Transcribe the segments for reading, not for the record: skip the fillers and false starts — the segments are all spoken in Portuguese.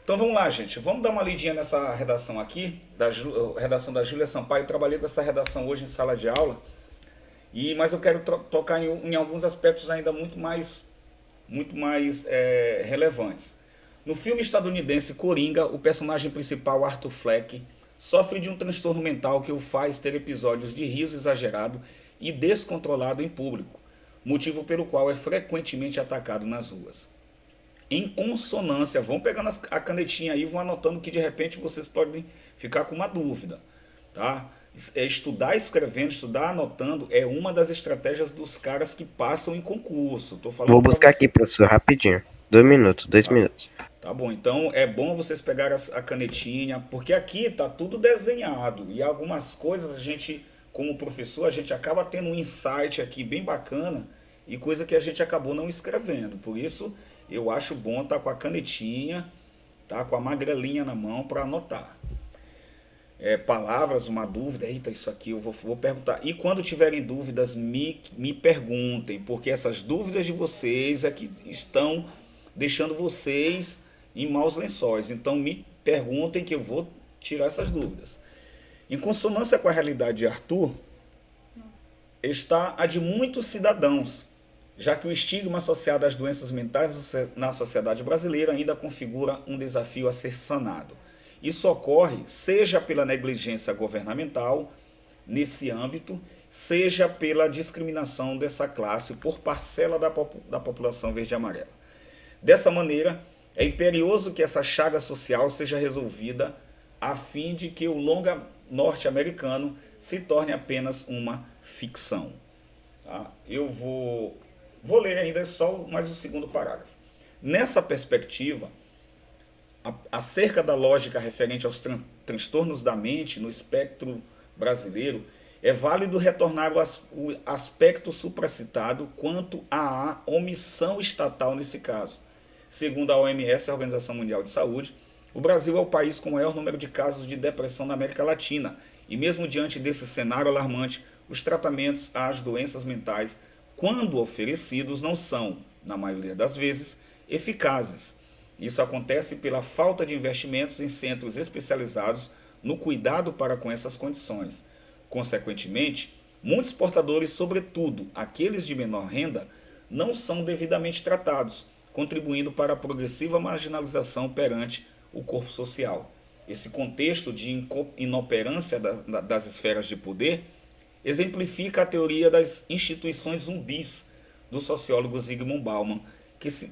Então vamos lá, gente. Vamos dar uma lidinha nessa redação aqui, redação da Júlia Sampaio. Eu trabalhei com essa redação hoje em sala de aula, mas eu quero tocar em alguns aspectos ainda muito mais relevantes. No filme estadunidense Coringa, o personagem principal, Arthur Fleck, sofre de um transtorno mental que o faz ter episódios de riso exagerado e descontrolado em público, motivo pelo qual é frequentemente atacado nas ruas. Em consonância, vão pegando a canetinha aí e vão anotando que de repente vocês podem ficar com uma dúvida, tá? Estudar escrevendo, estudar anotando é uma das estratégias dos caras que passam em concurso. Tô Vou falando para buscar você. aqui, professor, rapidinho. 2 minutos, 2 minutos. Tá bom, então é bom vocês pegarem a canetinha, porque aqui tá tudo desenhado e algumas coisas a gente, como professor, a gente acaba tendo um insight aqui bem bacana e coisa que a gente acabou não escrevendo. Por isso eu acho bom estar com a canetinha, tá com a magrelinha na mão para anotar. Palavras, uma dúvida, eita, isso aqui eu vou perguntar. E quando tiverem dúvidas, me perguntem, porque essas dúvidas de vocês é que estão deixando vocês em maus lençóis. Então me perguntem que eu vou tirar essas dúvidas. Em consonância com a realidade de Arthur, está a de muitos cidadãos, já que o estigma associado às doenças mentais na sociedade brasileira ainda configura um desafio a ser sanado. Isso ocorre seja pela negligência governamental nesse âmbito, seja pela discriminação dessa classe por parcela da população verde e amarela. Dessa maneira, é imperioso que essa chaga social seja resolvida a fim de que o longa norte-americano se torne apenas uma ficção. Tá? Eu vou ler ainda só mais o segundo parágrafo. Nessa perspectiva, acerca da lógica referente aos transtornos da mente no espectro brasileiro, é válido retornar o aspecto supracitado quanto à omissão estatal nesse caso. Segundo a OMS, a Organização Mundial de Saúde, o Brasil é o país com o maior número de casos de depressão na América Latina, e mesmo diante desse cenário alarmante, os tratamentos às doenças mentais, quando oferecidos, não são, na maioria das vezes, eficazes. Isso acontece pela falta de investimentos em centros especializados no cuidado para com essas condições. Consequentemente, muitos portadores, sobretudo aqueles de menor renda, não são devidamente tratados, contribuindo para a progressiva marginalização perante o corpo social. Esse contexto de inoperância das esferas de poder exemplifica a teoria das instituições zumbis do sociólogo Zygmunt Bauman,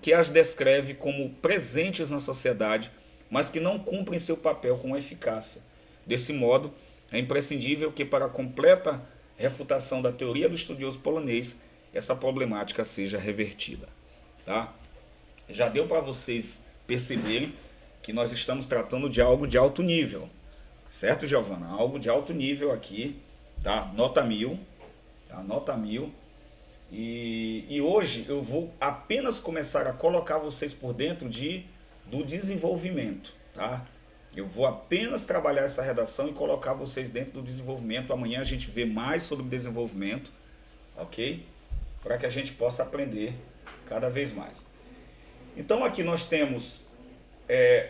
que as descreve como presentes na sociedade, mas que não cumprem seu papel com eficácia. Desse modo, é imprescindível que, para a completa refutação da teoria do estudioso polonês, essa problemática seja revertida. Tá? Já deu para vocês perceberem que nós estamos tratando de algo de alto nível, certo, Giovana? Algo de alto nível aqui, tá? Nota 1000, tá? Nota 1000. E hoje eu vou apenas começar a colocar vocês por dentro do desenvolvimento, tá? Eu vou apenas trabalhar essa redação e colocar vocês dentro do desenvolvimento. Amanhã a gente vê mais sobre o desenvolvimento, ok? Para que a gente possa aprender cada vez mais. Então aqui nós temos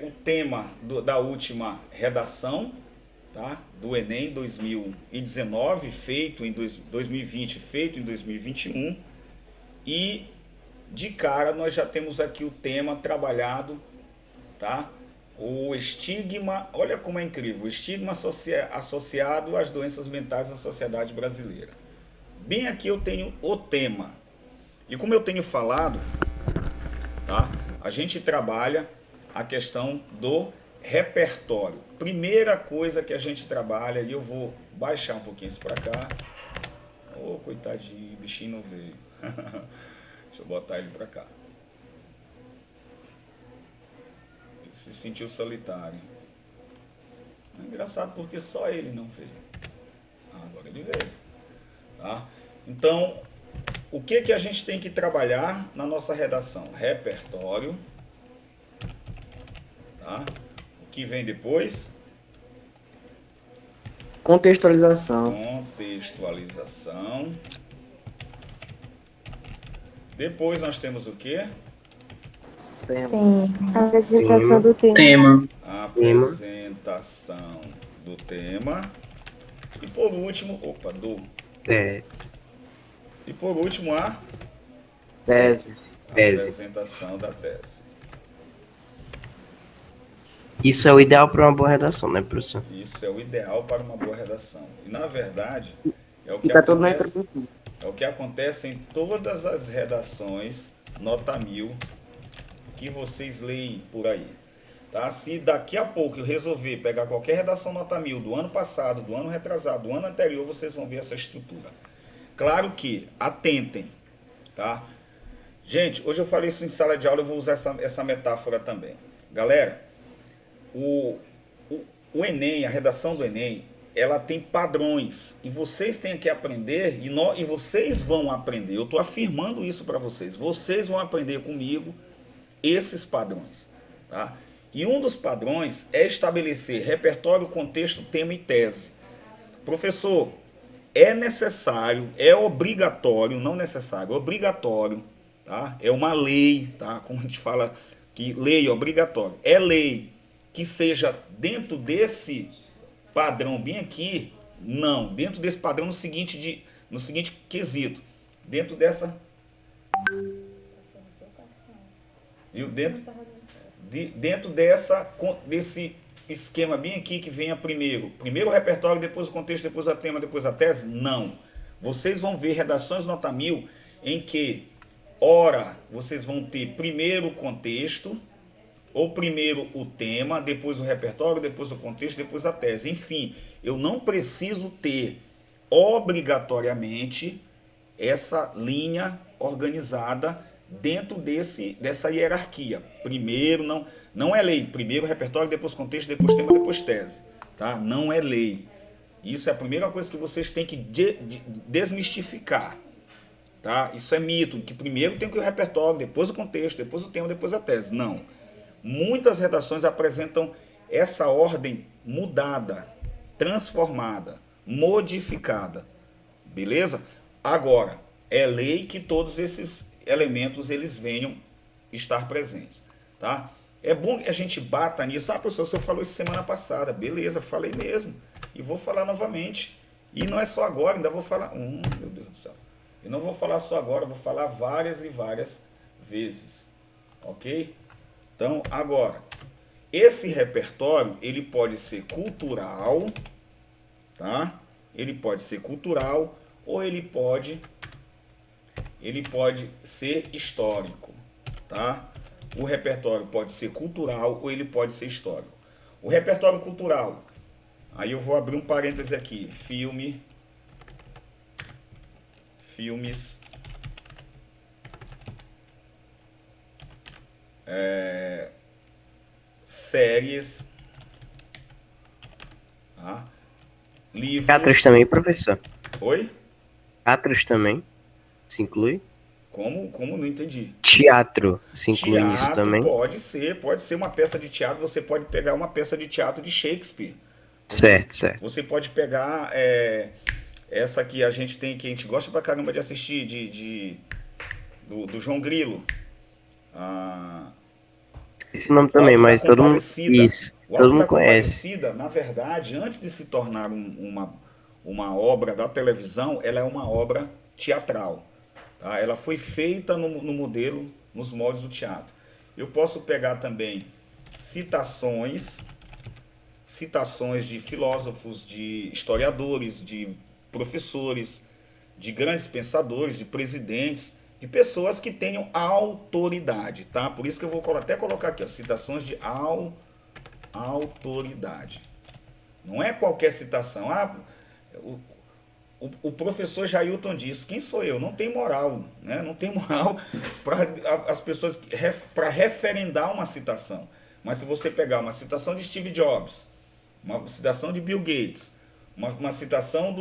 o tema da última redação, tá? Do Enem 2019, feito em 2020, feito em 2021. E de cara nós já temos aqui o tema trabalhado, tá? O estigma, olha como é incrível, o estigma associado às doenças mentais na sociedade brasileira. Bem aqui eu tenho o tema. E como eu tenho falado, tá? A gente trabalha a questão do repertório. Primeira coisa que a gente trabalha, e eu vou baixar um pouquinho isso para cá. Ô, coitadinho, o bichinho não veio. Deixa eu botar ele para cá. Ele se sentiu solitário. É engraçado porque só ele não veio. Agora ele veio. Tá? Então, o que a gente tem que trabalhar na nossa redação? Repertório. Tá? O que vem depois? Contextualização. Contextualização. Depois nós temos o quê? Tem. A apresentação Tema. do tema. Tema. Tema. Apresentação do tema. E por último, É, E por último, a tese. apresentação da tese. Isso é o ideal para uma boa redação, né, professor? Isso é o ideal para uma boa redação. E na verdade, é o que Fica tudo na acontece, introdução. é o que acontece em todas as redações nota 1000 que vocês leem por aí. Tá? Se daqui a pouco eu resolver pegar qualquer redação nota 1000 do ano passado, do ano retrasado, do ano anterior, vocês vão ver essa estrutura. Claro que atentem, tá? Gente, hoje eu falei isso em sala de aula, eu vou usar essa metáfora também. Galera, o, o Enem, a redação do Enem, ela tem padrões e vocês têm que aprender e vocês vão aprender. Eu estou afirmando isso para vocês. Vocês vão aprender comigo esses padrões, tá? E um dos padrões é estabelecer repertório, contexto, tema e tese. Professor, é necessário, é obrigatório, não necessário, é obrigatório, tá? É uma lei, tá? Como a gente fala que lei é obrigatório. É lei que seja dentro desse padrão bem aqui, não, dentro desse padrão no seguinte quesito, dentro dessa dentro desse esquema bem aqui que venha primeiro o repertório, depois o contexto, depois a tema, depois a tese, não. Vocês vão ver redações nota 1000 em que, ora, vocês vão ter primeiro o contexto, ou primeiro o tema, depois o repertório, depois o contexto, depois a tese. Enfim, eu não preciso ter obrigatoriamente essa linha organizada dentro dessa hierarquia. Primeiro, não é lei. Primeiro repertório, depois contexto, depois tema, depois tese. Tá? Não é lei. Isso é a primeira coisa que vocês têm que desmistificar. Tá? Isso é mito, que primeiro tem que o repertório, depois o contexto, depois o tema, depois a tese. Não. Muitas redações apresentam essa ordem mudada, transformada, modificada. Beleza? Agora, é lei que todos esses elementos eles venham estar presentes. Tá? É bom que a gente bata nisso. Ah, professor, você falou isso semana passada. Beleza, falei mesmo. E vou falar novamente. E não é só agora, ainda vou falar... meu Deus do céu. Eu não vou falar só agora, vou falar várias e várias vezes. Ok? Então, agora, esse repertório, ele pode ser cultural, tá? Ele pode ser cultural ou ele pode ser histórico, tá? O repertório pode ser cultural ou ele pode ser histórico. O repertório cultural, aí eu vou abrir um parêntese aqui, filmes, séries, tá? Livros. Teatros também, professor. Oi? Teatros também se inclui? Como não entendi. Teatro se inclui nisso também? Pode ser uma peça de teatro, você pode pegar uma peça de teatro de Shakespeare. Certo. Você pode pegar essa que a gente tem, que a gente gosta pra caramba de assistir, do João Grilo. Esse nome também, mas todo mundo... Isso, O todo Alto mundo da conhece. Compadecida, na verdade, antes de se tornar uma obra da televisão, ela é uma obra teatral. Tá? Ela foi feita no modelo, nos moldes do teatro. Eu posso pegar também citações de filósofos, de historiadores, de professores, de grandes pensadores, de presidentes, de pessoas que tenham autoridade, tá? Por isso que eu vou até colocar aqui, ó, citações de autoridade. Não é qualquer citação. O professor Jailton disse, quem sou eu? Não tem moral, né? Não tem moral para as pessoas, para referendar uma citação. Mas se você pegar uma citação de Steve Jobs, uma citação de Bill Gates, uma citação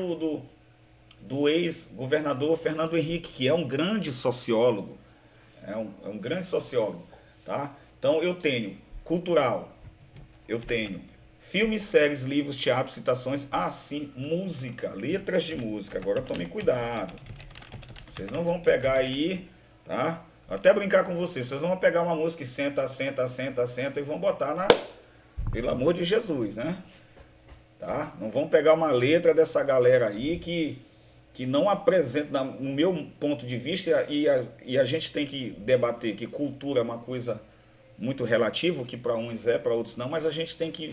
do ex-governador Fernando Henrique, que é um grande sociólogo, é um grande sociólogo, tá? Então eu tenho cultural, eu tenho filmes, séries, livros, teatro, citações, sim, música, letras de música. Agora tomem cuidado, vocês não vão pegar aí, tá? Até brincar com vocês. Vocês vão pegar uma música e senta, senta, senta, senta e vão botar na... Pelo amor de Jesus, né? Tá? Não vão pegar uma letra dessa galera aí que não apresenta, no meu ponto de vista, e a gente tem que debater que cultura é uma coisa muito relativa, que para uns é, para outros não, mas a gente tem que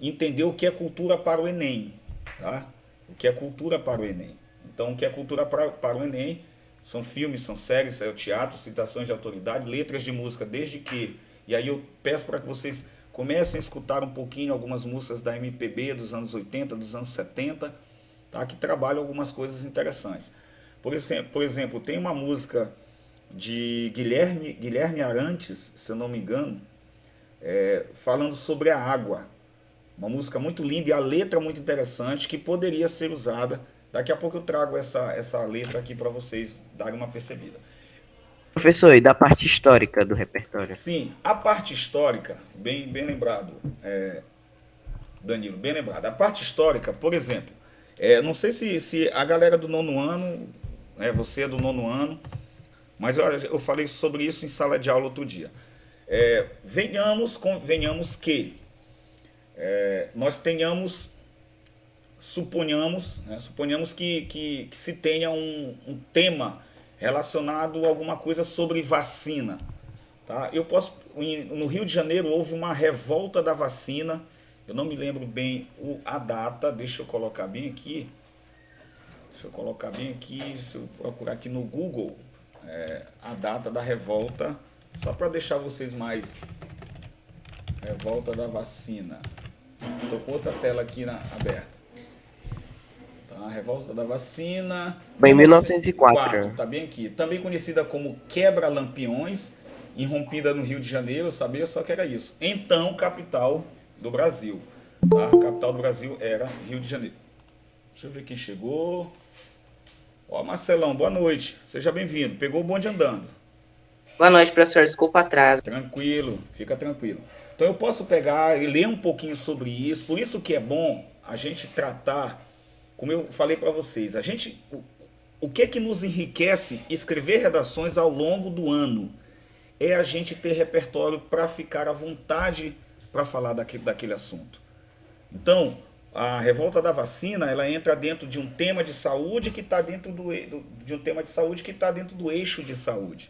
entender o que é cultura para o Enem. Tá? O que é cultura para o Enem. Então, o que é cultura para o Enem são filmes, são séries, é o teatro, citações de autoridade, letras de música, desde que... E aí eu peço para que vocês comecem a escutar um pouquinho algumas músicas da MPB dos anos 80, dos anos 70, tá? Que trabalham algumas coisas interessantes. Por exemplo, tem uma música de Guilherme Arantes, se eu não me engano, falando sobre a água. Uma música muito linda e a letra muito interessante que poderia ser usada. Daqui a pouco eu trago essa letra aqui para vocês darem uma percebida. Professor, e da parte histórica do repertório? Sim, a parte histórica, bem lembrado, Danilo, bem lembrado. A parte histórica, por exemplo, não sei se a galera do nono ano, você é do nono ano, mas eu falei sobre isso em sala de aula outro dia. Venhamos que nós tenhamos, suponhamos que se tenha um tema relacionado a alguma coisa sobre vacina. Tá? No Rio de Janeiro houve uma revolta da vacina, eu não me lembro bem a data, deixa eu colocar bem aqui, se eu procurar aqui no Google, a data da revolta, só para deixar vocês mais... Revolta da vacina. Estou com outra tela aqui aberta. Tá, revolta da vacina. Foi em 1904. Tá bem aqui. Também conhecida como Quebra-Lampiões, irrompida no Rio de Janeiro, eu sabia só que era isso. Então, capital do Brasil. Tá? A capital do Brasil era Rio de Janeiro. Deixa eu ver quem chegou. Ó, Marcelão, boa noite. Seja bem-vindo. Pegou o bonde andando. Boa noite, professor. Desculpa atraso. Tranquilo, fica tranquilo. Então eu posso pegar e ler um pouquinho sobre isso. Por isso que é bom a gente tratar, como eu falei para vocês, o que nos enriquece escrever redações ao longo do ano é a gente ter repertório para ficar à vontade para falar daquele assunto. Então, a revolta da vacina, ela entra dentro de um tema de saúde que está dentro de um tema de saúde que está dentro do eixo de saúde.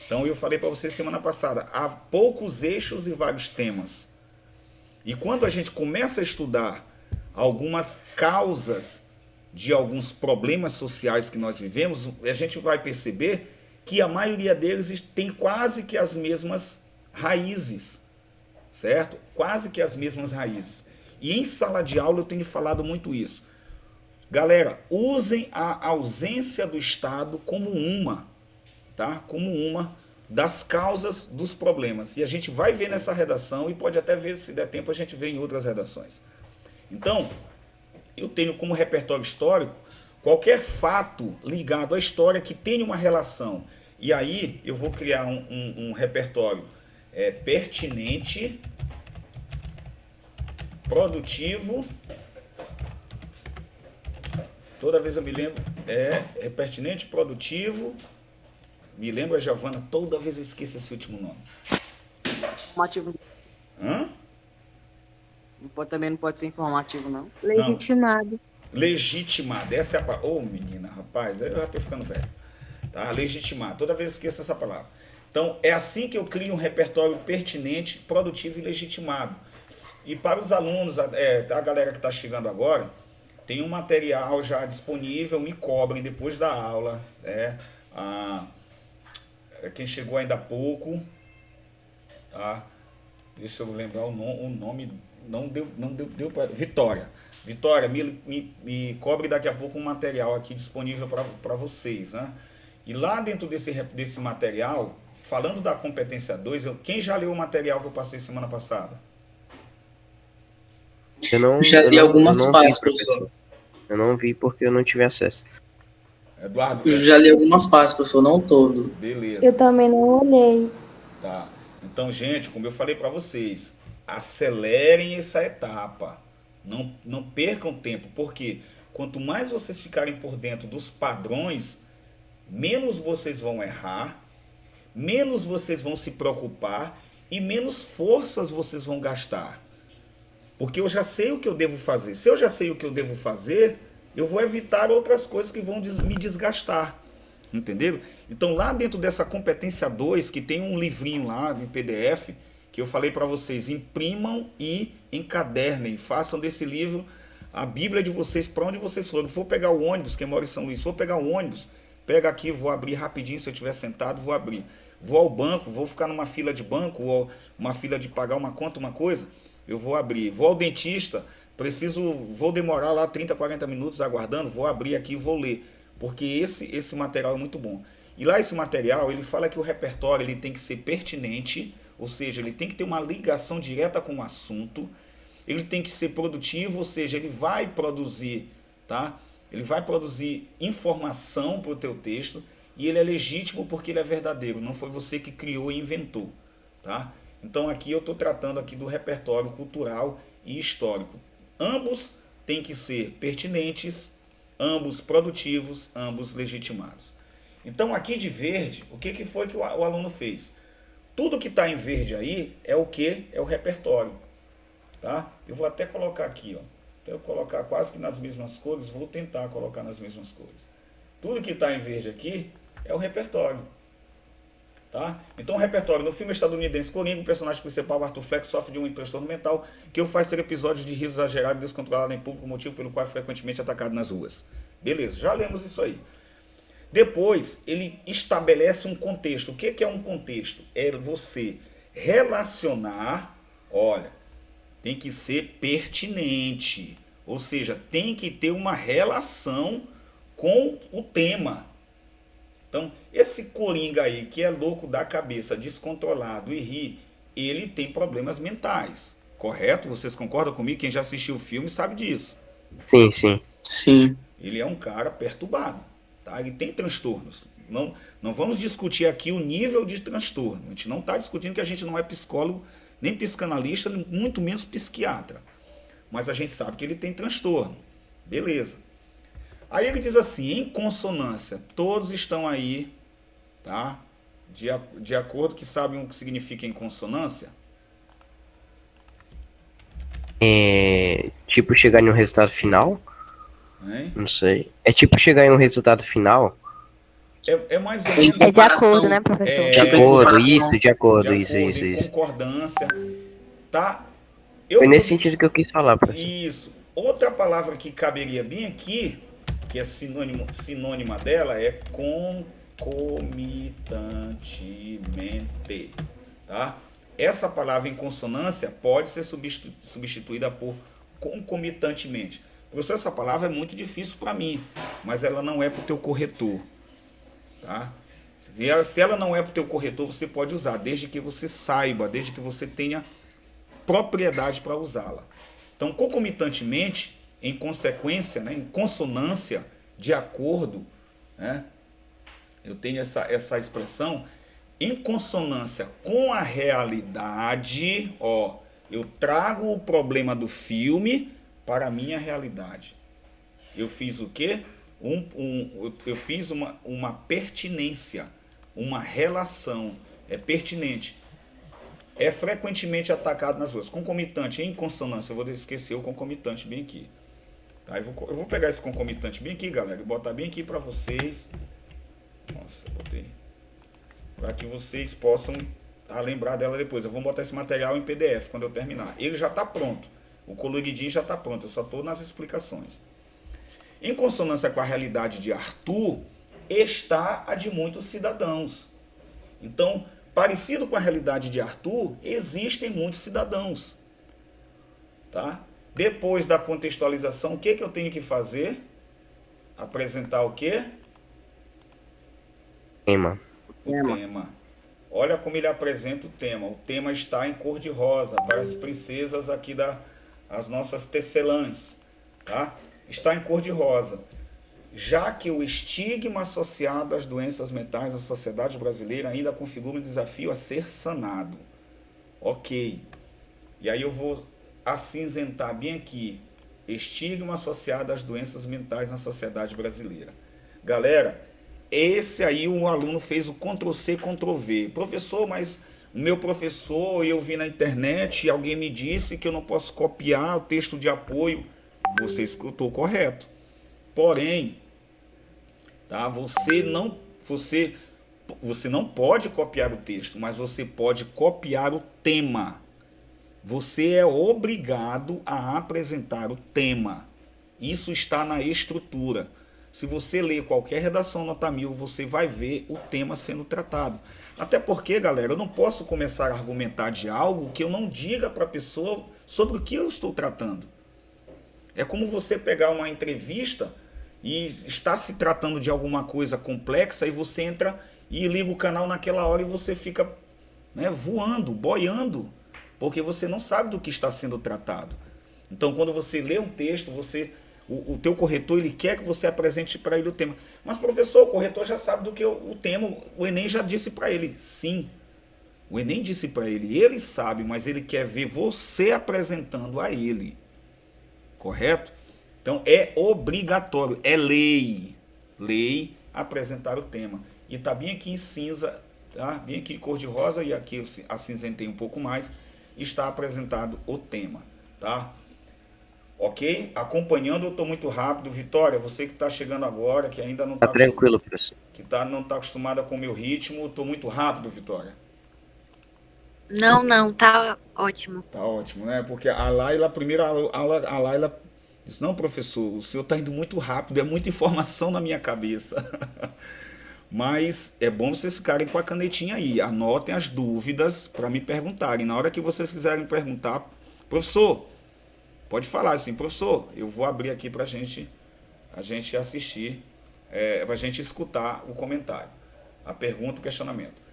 Então eu falei para vocês semana passada, há poucos eixos e vários temas. E quando a gente começa a estudar algumas causas de alguns problemas sociais que nós vivemos, a gente vai perceber que a maioria deles tem quase que as mesmas raízes, certo? Quase que as mesmas raízes. E em sala de aula eu tenho falado muito isso. Galera, usem a ausência do Estado como como uma das causas dos problemas. E a gente vai ver nessa redação e pode até ver, se der tempo, a gente vê em outras redações. Então, eu tenho como repertório histórico qualquer fato ligado à história que tenha uma relação. E aí eu vou criar um repertório pertinente, produtivo. Toda vez eu me lembro, é pertinente, produtivo. Me lembra, Giovana, toda vez eu esqueço esse último nome. Informativo. Hã? Também não pode ser informativo, não. Legitimado. Não. Legitimado, essa é a palavra. Ô, menina, rapaz, eu já tô ficando velho. Tá? Legitimado, toda vez eu esqueço essa palavra. Então, é assim que eu crio um repertório pertinente, produtivo e legitimado. E para os alunos, a galera que está chegando agora, tem um material já disponível, me cobrem depois da aula, quem chegou ainda há pouco, tá? Deixa eu lembrar o nome, não deu para... Vitória, me cobre daqui a pouco um material aqui disponível para vocês, né? E lá dentro desse material, falando da competência 2, quem já leu o material que eu passei semana passada? Eu já li algumas partes, professor. Eu não vi porque eu não tive acesso. Eduardo? Eu já li algumas partes, professor, não todo. Beleza. Eu também não olhei. Tá. Então, gente, como eu falei para vocês, acelerem essa etapa. Não percam tempo, porque quanto mais vocês ficarem por dentro dos padrões, menos vocês vão errar, menos vocês vão se preocupar e menos forças vocês vão gastar. Porque eu já sei o que eu devo fazer. Se eu já sei o que eu devo fazer, eu vou evitar outras coisas que vão me desgastar. Entenderam? Então lá dentro dessa competência 2, que tem um livrinho lá em PDF, que eu falei para vocês, imprimam e encadernem, façam desse livro a Bíblia de vocês para onde vocês forem. For pegar o ônibus, quem mora em São Luís, for pegar o ônibus, pega aqui, vou abrir rapidinho, se eu estiver sentado, vou abrir. Vou ao banco, vou ficar numa fila de banco, ou uma fila de pagar uma conta, uma coisa, eu vou abrir. Vou ao dentista, vou demorar lá 30, 40 minutos aguardando, vou abrir aqui e vou ler. Porque esse material é muito bom. E lá esse material, ele fala que o repertório ele tem que ser pertinente, ou seja, ele tem que ter uma ligação direta com o assunto, ele tem que ser produtivo, ou seja, ele vai produzir, tá? Ele vai produzir informação para o teu texto e ele é legítimo porque ele é verdadeiro, não foi você que criou e inventou, tá? Então aqui eu estou tratando aqui do repertório cultural e histórico. Ambos têm que ser pertinentes, ambos produtivos, ambos legitimados. Então aqui de verde, o que foi que o aluno fez? Tudo que está em verde aí é o que? É o repertório. Tá? Eu vou até colocar aqui, ó. Até eu colocar quase que nas mesmas cores, vou tentar colocar nas mesmas cores. Tudo que está em verde aqui é o repertório. Tá? Então o repertório, no filme estadunidense Coringa, o personagem principal, Arthur Fleck, sofre de um transtorno mental que o faz ter episódios de riso exagerado e descontrolado em público, motivo pelo qual é frequentemente atacado nas ruas. Beleza, já lemos isso aí. Depois, ele estabelece um contexto. O que é um contexto? É você relacionar, olha, tem que ser pertinente, ou seja, tem que ter uma relação com o tema. Então, esse Coringa aí, que é louco da cabeça, descontrolado e ri, ele tem problemas mentais, correto? Vocês concordam comigo? Quem já assistiu o filme sabe disso. Sim, sim. Sim. Ele é um cara perturbado, tá? Ele tem transtornos. Não vamos discutir aqui o nível de transtorno. A gente não está discutindo que a gente não é psicólogo, nem psicanalista, muito menos psiquiatra. Mas a gente sabe que ele tem transtorno. Beleza. Aí ele diz assim, em consonância, todos estão aí, tá? De acordo que sabem o que significa em consonância? É tipo chegar em um resultado final? Hein? Não sei. É tipo chegar em um resultado final? É mais ou menos... É de acordo, né, professor? De acordo, isso, de acordo, isso. Em concordância, tá? Foi nesse sentido que eu quis falar, professor. Isso. Outra palavra que caberia bem aqui, que é sinônima dela, é concomitantemente, tá? Essa palavra em consonância pode ser substituída por concomitantemente. Professor, essa palavra é muito difícil para mim, mas ela não é para o teu corretor, tá? Se ela não é para o teu corretor, você pode usar, desde que você saiba, desde que você tenha propriedade para usá-la. Então, concomitantemente, em consequência, né, em consonância, de acordo, né, eu tenho essa expressão, em consonância com a realidade, ó, eu trago o problema do filme para a minha realidade. Eu fiz o quê? Eu fiz uma pertinência, uma relação, é pertinente. É frequentemente atacado nas ruas. Concomitante em consonância, eu vou esquecer o concomitante bem aqui. Tá? Eu vou pegar esse concomitante bem aqui, galera, e botar bem aqui para vocês. Nossa, botei. Para que vocês possam lembrar dela depois. Eu vou botar esse material em PDF quando eu terminar. Ele já está pronto. O coloridinho já está pronto. Eu só estou nas explicações. Em consonância com a realidade de Arthur, está a de muitos cidadãos. Então, parecido com a realidade de Arthur, existem muitos cidadãos. Tá? Depois da contextualização, o que eu tenho que fazer? Apresentar o quê? Tema. O tema. Olha como ele apresenta o tema. O tema está em cor de rosa, para as princesas aqui as nossas tecelãs. Tá? Está em cor de rosa. Já que o estigma associado às doenças mentais na sociedade brasileira ainda configura um desafio a ser sanado. Ok. E aí eu vou acinzentar bem aqui. Estigma associado às doenças mentais na sociedade brasileira. Galera, esse aí o aluno fez o Ctrl+C, Ctrl+V. Professor, mas o meu professor, eu vi na internet e alguém me disse que eu não posso copiar o texto de apoio. Você escutou correto. Porém, tá? Você não pode copiar o texto, mas você pode copiar o tema. Você é obrigado a apresentar o tema. Isso está na estrutura. Se você ler qualquer redação nota 1000, você vai ver o tema sendo tratado. Até porque, galera, eu não posso começar a argumentar de algo que eu não diga para a pessoa sobre o que eu estou tratando. É como você pegar uma entrevista e está se tratando de alguma coisa complexa e você entra e liga o canal naquela hora e você fica, né, voando, boiando, porque você não sabe do que está sendo tratado. Então, quando você lê um texto, o teu corretor ele quer que você apresente para ele o tema. Mas, professor, o corretor já sabe do que o tema, o Enem já disse para ele. Sim, o Enem disse para ele sabe, mas ele quer ver você apresentando a ele. Correto? Então, é obrigatório, é lei apresentar o tema. E está bem aqui em cinza, tá? Bem aqui em cor de rosa, e aqui eu acinzentei um pouco mais, está apresentado o tema, tá? Ok? Acompanhando, eu estou muito rápido. Vitória, você que está chegando agora, que ainda não Tá está tranquilo, professor. não tá acostumada com o meu ritmo, estou muito rápido, Vitória. Não, não, tá ótimo. Tá ótimo, né? Porque a Laila, a primeira aula, a Laila disse, não, professor, o senhor está indo muito rápido, é muita informação na minha cabeça. Mas é bom vocês ficarem com a canetinha aí, anotem as dúvidas para me perguntarem. Na hora que vocês quiserem perguntar, professor, pode falar assim, professor, eu vou abrir aqui para a gente assistir, para a gente escutar o comentário, a pergunta, o questionamento.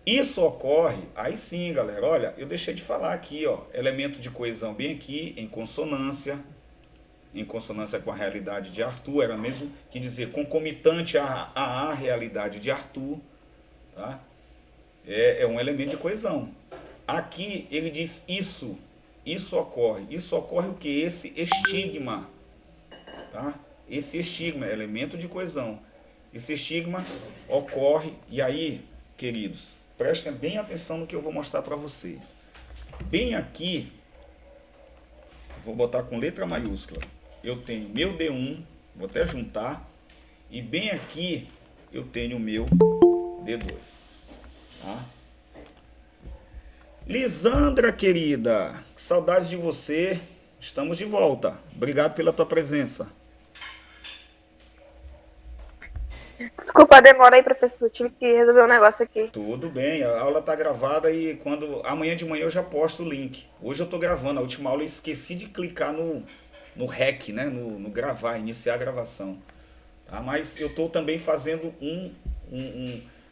Isso ocorre, aí sim, galera, olha, eu deixei de falar aqui, ó, elemento de coesão bem aqui, em consonância com a realidade de Arthur, era mesmo que dizer concomitante à realidade de Arthur, tá? É um elemento de coesão. Aqui ele diz isso ocorre o que? Esse estigma, tá? Esse estigma, elemento de coesão. Esse estigma ocorre, e aí, queridos, prestem bem atenção no que eu vou mostrar para vocês. Bem aqui, vou botar com letra maiúscula, eu tenho meu D1, vou até juntar, e bem aqui eu tenho o meu D2. Tá? Lisandra, querida, que saudades de você, estamos de volta. Obrigado pela tua presença. Desculpa a demora aí, professor. Tive que resolver um negócio aqui. Tudo bem, a aula está gravada e amanhã de manhã eu já posto o link. Hoje eu estou gravando, a última aula eu esqueci de clicar no REC, né? No gravar, iniciar a gravação. Tá? Mas eu estou também fazendo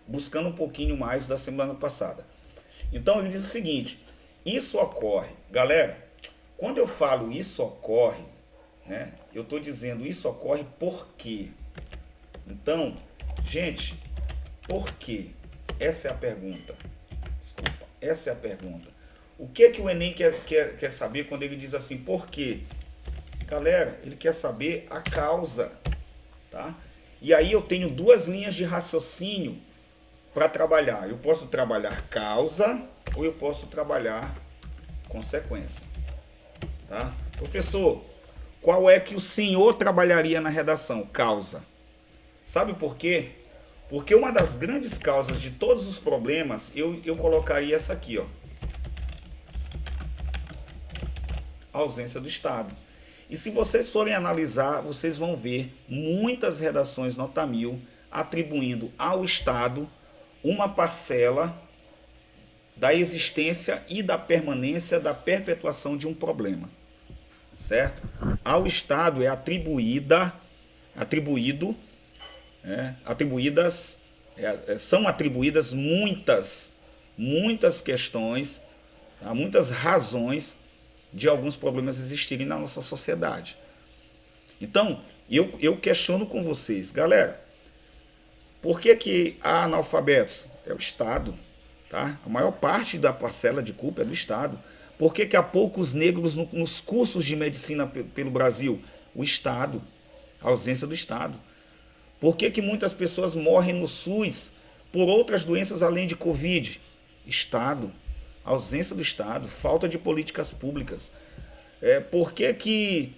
buscando um pouquinho mais da semana passada. Então ele diz o seguinte, isso ocorre, galera, quando eu falo isso ocorre, né? Eu estou dizendo isso ocorre por quê? Então, gente, por quê? Essa é a pergunta. Desculpa, essa é a pergunta. O que é que o Enem quer saber quando ele diz assim, por quê? Galera, ele quer saber a causa, tá? E aí eu tenho duas linhas de raciocínio para trabalhar. Eu posso trabalhar causa ou eu posso trabalhar consequência, tá? Professor, qual é que o senhor trabalharia na redação? Causa. Sabe por quê? Porque uma das grandes causas de todos os problemas, eu colocaria essa aqui, ó. A ausência do Estado. E se vocês forem analisar, vocês vão ver muitas redações nota 1000 atribuindo ao Estado uma parcela da existência e da permanência, da perpetuação de um problema. Certo? Ao Estado são atribuídas muitas questões, tá? Muitas razões de alguns problemas existirem na nossa sociedade. Então, eu questiono com vocês, galera, por que há analfabetos? É o Estado, tá? A maior parte da parcela de culpa é do Estado. Por que há poucos negros nos cursos de medicina pelo Brasil? O Estado, a ausência do Estado. Por que que muitas pessoas morrem no SUS por outras doenças além de Covid? Estado, ausência do Estado, falta de políticas públicas. Por que que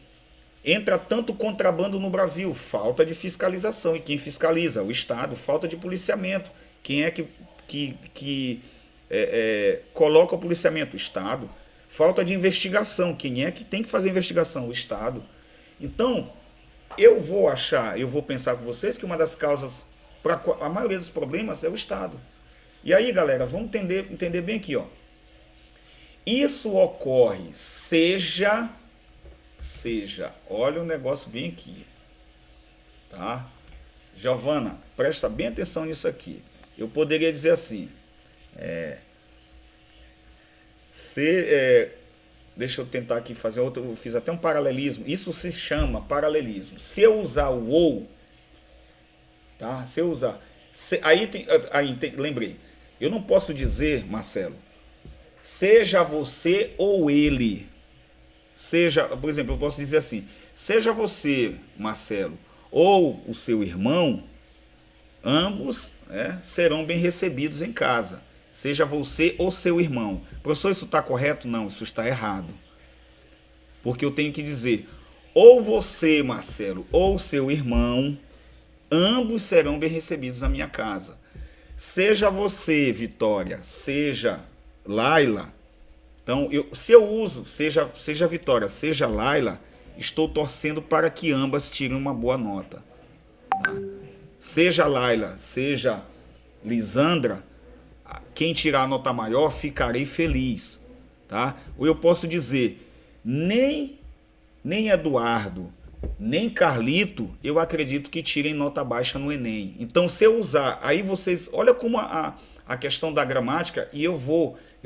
entra tanto contrabando no Brasil? Falta de fiscalização. E quem fiscaliza? O Estado. Falta de policiamento. Quem é que coloca o policiamento? O Estado. Falta de investigação. Quem é que tem que fazer investigação? O Estado. Então, eu vou pensar com vocês que uma das causas para a maioria dos problemas é o Estado. E aí, galera, vamos entender bem aqui, ó. Isso ocorre, seja, olha o negócio bem aqui, tá? Giovana, presta bem atenção nisso aqui. Eu poderia dizer assim, deixa eu tentar aqui fazer outro, eu fiz até um paralelismo. Isso se chama paralelismo. Se eu usar o ou, tá? Se eu usar, lembrei. Eu não posso dizer, Marcelo, seja você ou ele. Seja, por exemplo, eu posso dizer assim, seja você, Marcelo, ou o seu irmão, ambos serão bem recebidos em casa. Seja você ou seu irmão. Professor, isso está correto? Não, isso está errado. Porque eu tenho que dizer, ou você, Marcelo, ou seu irmão, ambos serão bem recebidos na minha casa. Seja você, Vitória, seja Laila. Então, se eu uso seja Vitória, seja Laila, estou torcendo para que ambas tirem uma boa nota. Tá? Seja Laila, seja Lisandra, quem tirar a nota maior, ficarei feliz. Tá? Ou eu posso dizer, nem Eduardo, nem Carlito, eu acredito que tirem nota baixa no Enem. Então, se eu usar, aí vocês, olha como a questão da gramática, e eu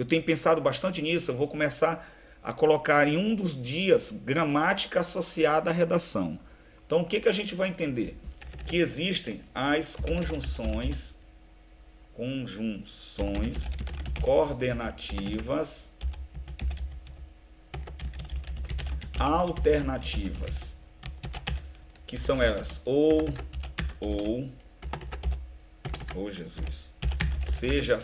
tenho pensado bastante nisso, eu vou começar a colocar em um dos dias gramática associada à redação. Então, o que a gente vai entender? Que existem as conjunções coordenativas alternativas, que são elas ou, Jesus, seja,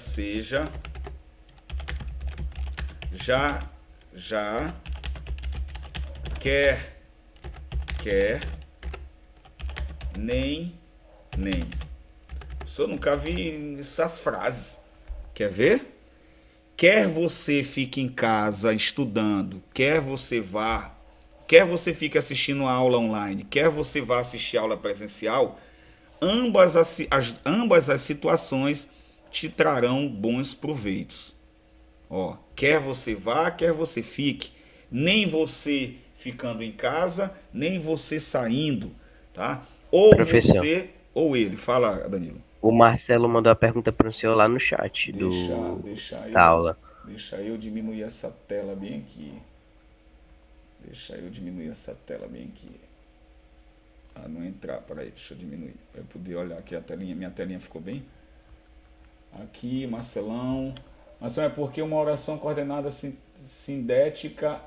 já, quer, nem. Eu nunca vi essas frases. Quer ver? Quer você fique em casa estudando, quer você fique assistindo a aula online, quer você vá assistir a aula presencial, ambas as situações te trarão bons proveitos. Ó, quer você vá, quer você fique, nem você ficando em casa, nem você saindo, tá? Ou Professor, você ou ele. Fala, Danilo. o Marcelo mandou a pergunta para o senhor lá no chat da aula. Deixa eu diminuir essa tela bem aqui. Não entrar, peraí, deixa eu diminuir. Para eu poder olhar aqui a telinha. Minha telinha ficou bem? Aqui, Marcelão. Marcelão, é porque uma oração coordenada sindética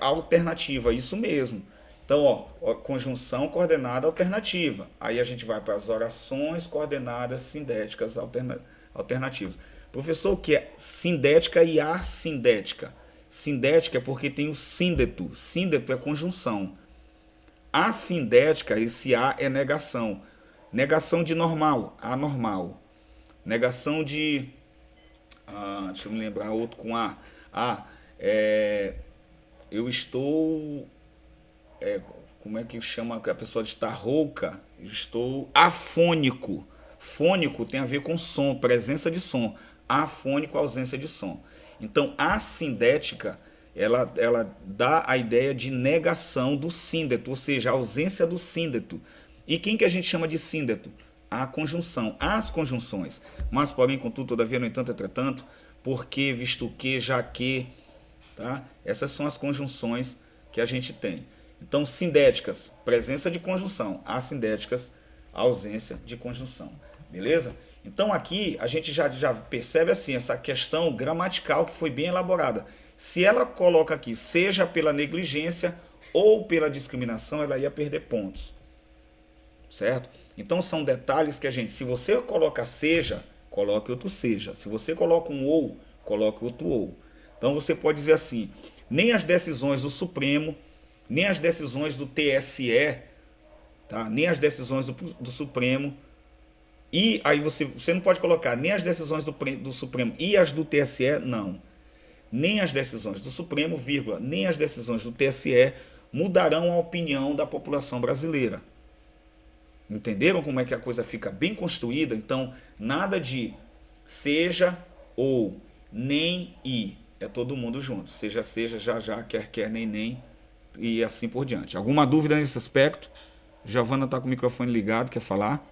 alternativa. Isso mesmo. Então, ó, conjunção coordenada alternativa. Aí a gente vai para as orações coordenadas sindéticas alternativas. Professor, o que é sindética e assindética? Sindética é porque tem o síndeto. Síndeto é conjunção. Assindética, esse A é negação. Negação de normal, anormal. Negação de... deixa eu me lembrar outro com A. Eu estou... como é que chama a pessoa de estar rouca? Estou afônico. Fônico tem a ver com som, presença de som. Afônico, ausência de som. Então, a sindética, ela dá a ideia de negação do síndeto, ou seja, a ausência do síndeto. E quem que a gente chama de síndeto? A conjunção, as conjunções. Mas, porém, contudo, todavia, no entanto, entretanto, porque, visto que, já que, tá? Essas são as conjunções que a gente tem. Então, sindéticas, presença de conjunção. Assindéticas, ausência de conjunção. Beleza? Então, aqui, a gente já percebe assim, essa questão gramatical que foi bem elaborada. Se ela coloca aqui, seja pela negligência ou pela discriminação, ela ia perder pontos. certo? Então são detalhes que a gente, se você coloca seja, coloque outro seja. Se você coloca um ou, coloque outro ou. Então você pode dizer assim, nem as decisões do Supremo, nem as decisões do TSE, tá? Nem as decisões do Supremo, e aí você não pode colocar nem as decisões do Supremo e as do TSE, não. Nem as decisões do Supremo, vírgula, nem as decisões do TSE mudarão a opinião da população brasileira. Entenderam como é que a coisa fica bem construída? Então, nada de seja ou, nem e. É todo mundo junto. Seja, seja, já, já, quer, nem, nem. E assim por diante. Alguma dúvida nesse aspecto? Giovana está com o microfone ligado, quer falar?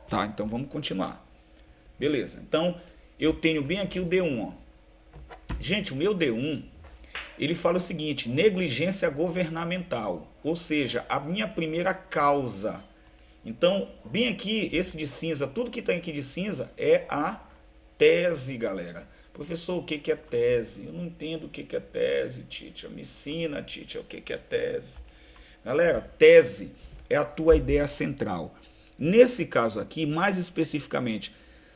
Tá, então vamos continuar. Beleza. Então, eu tenho bem aqui o D1. Ó. Gente, o meu D1... ele fala o seguinte, negligência governamental, ou seja, a minha primeira causa. Então, bem aqui, esse de cinza, tudo que tem aqui de cinza é a tese, galera. Professor, o que é tese? Eu não entendo o que é tese, teacher. Me ensina, teacher, o que é tese. Galera, tese é a tua ideia central. Nesse caso aqui, mais especificamente,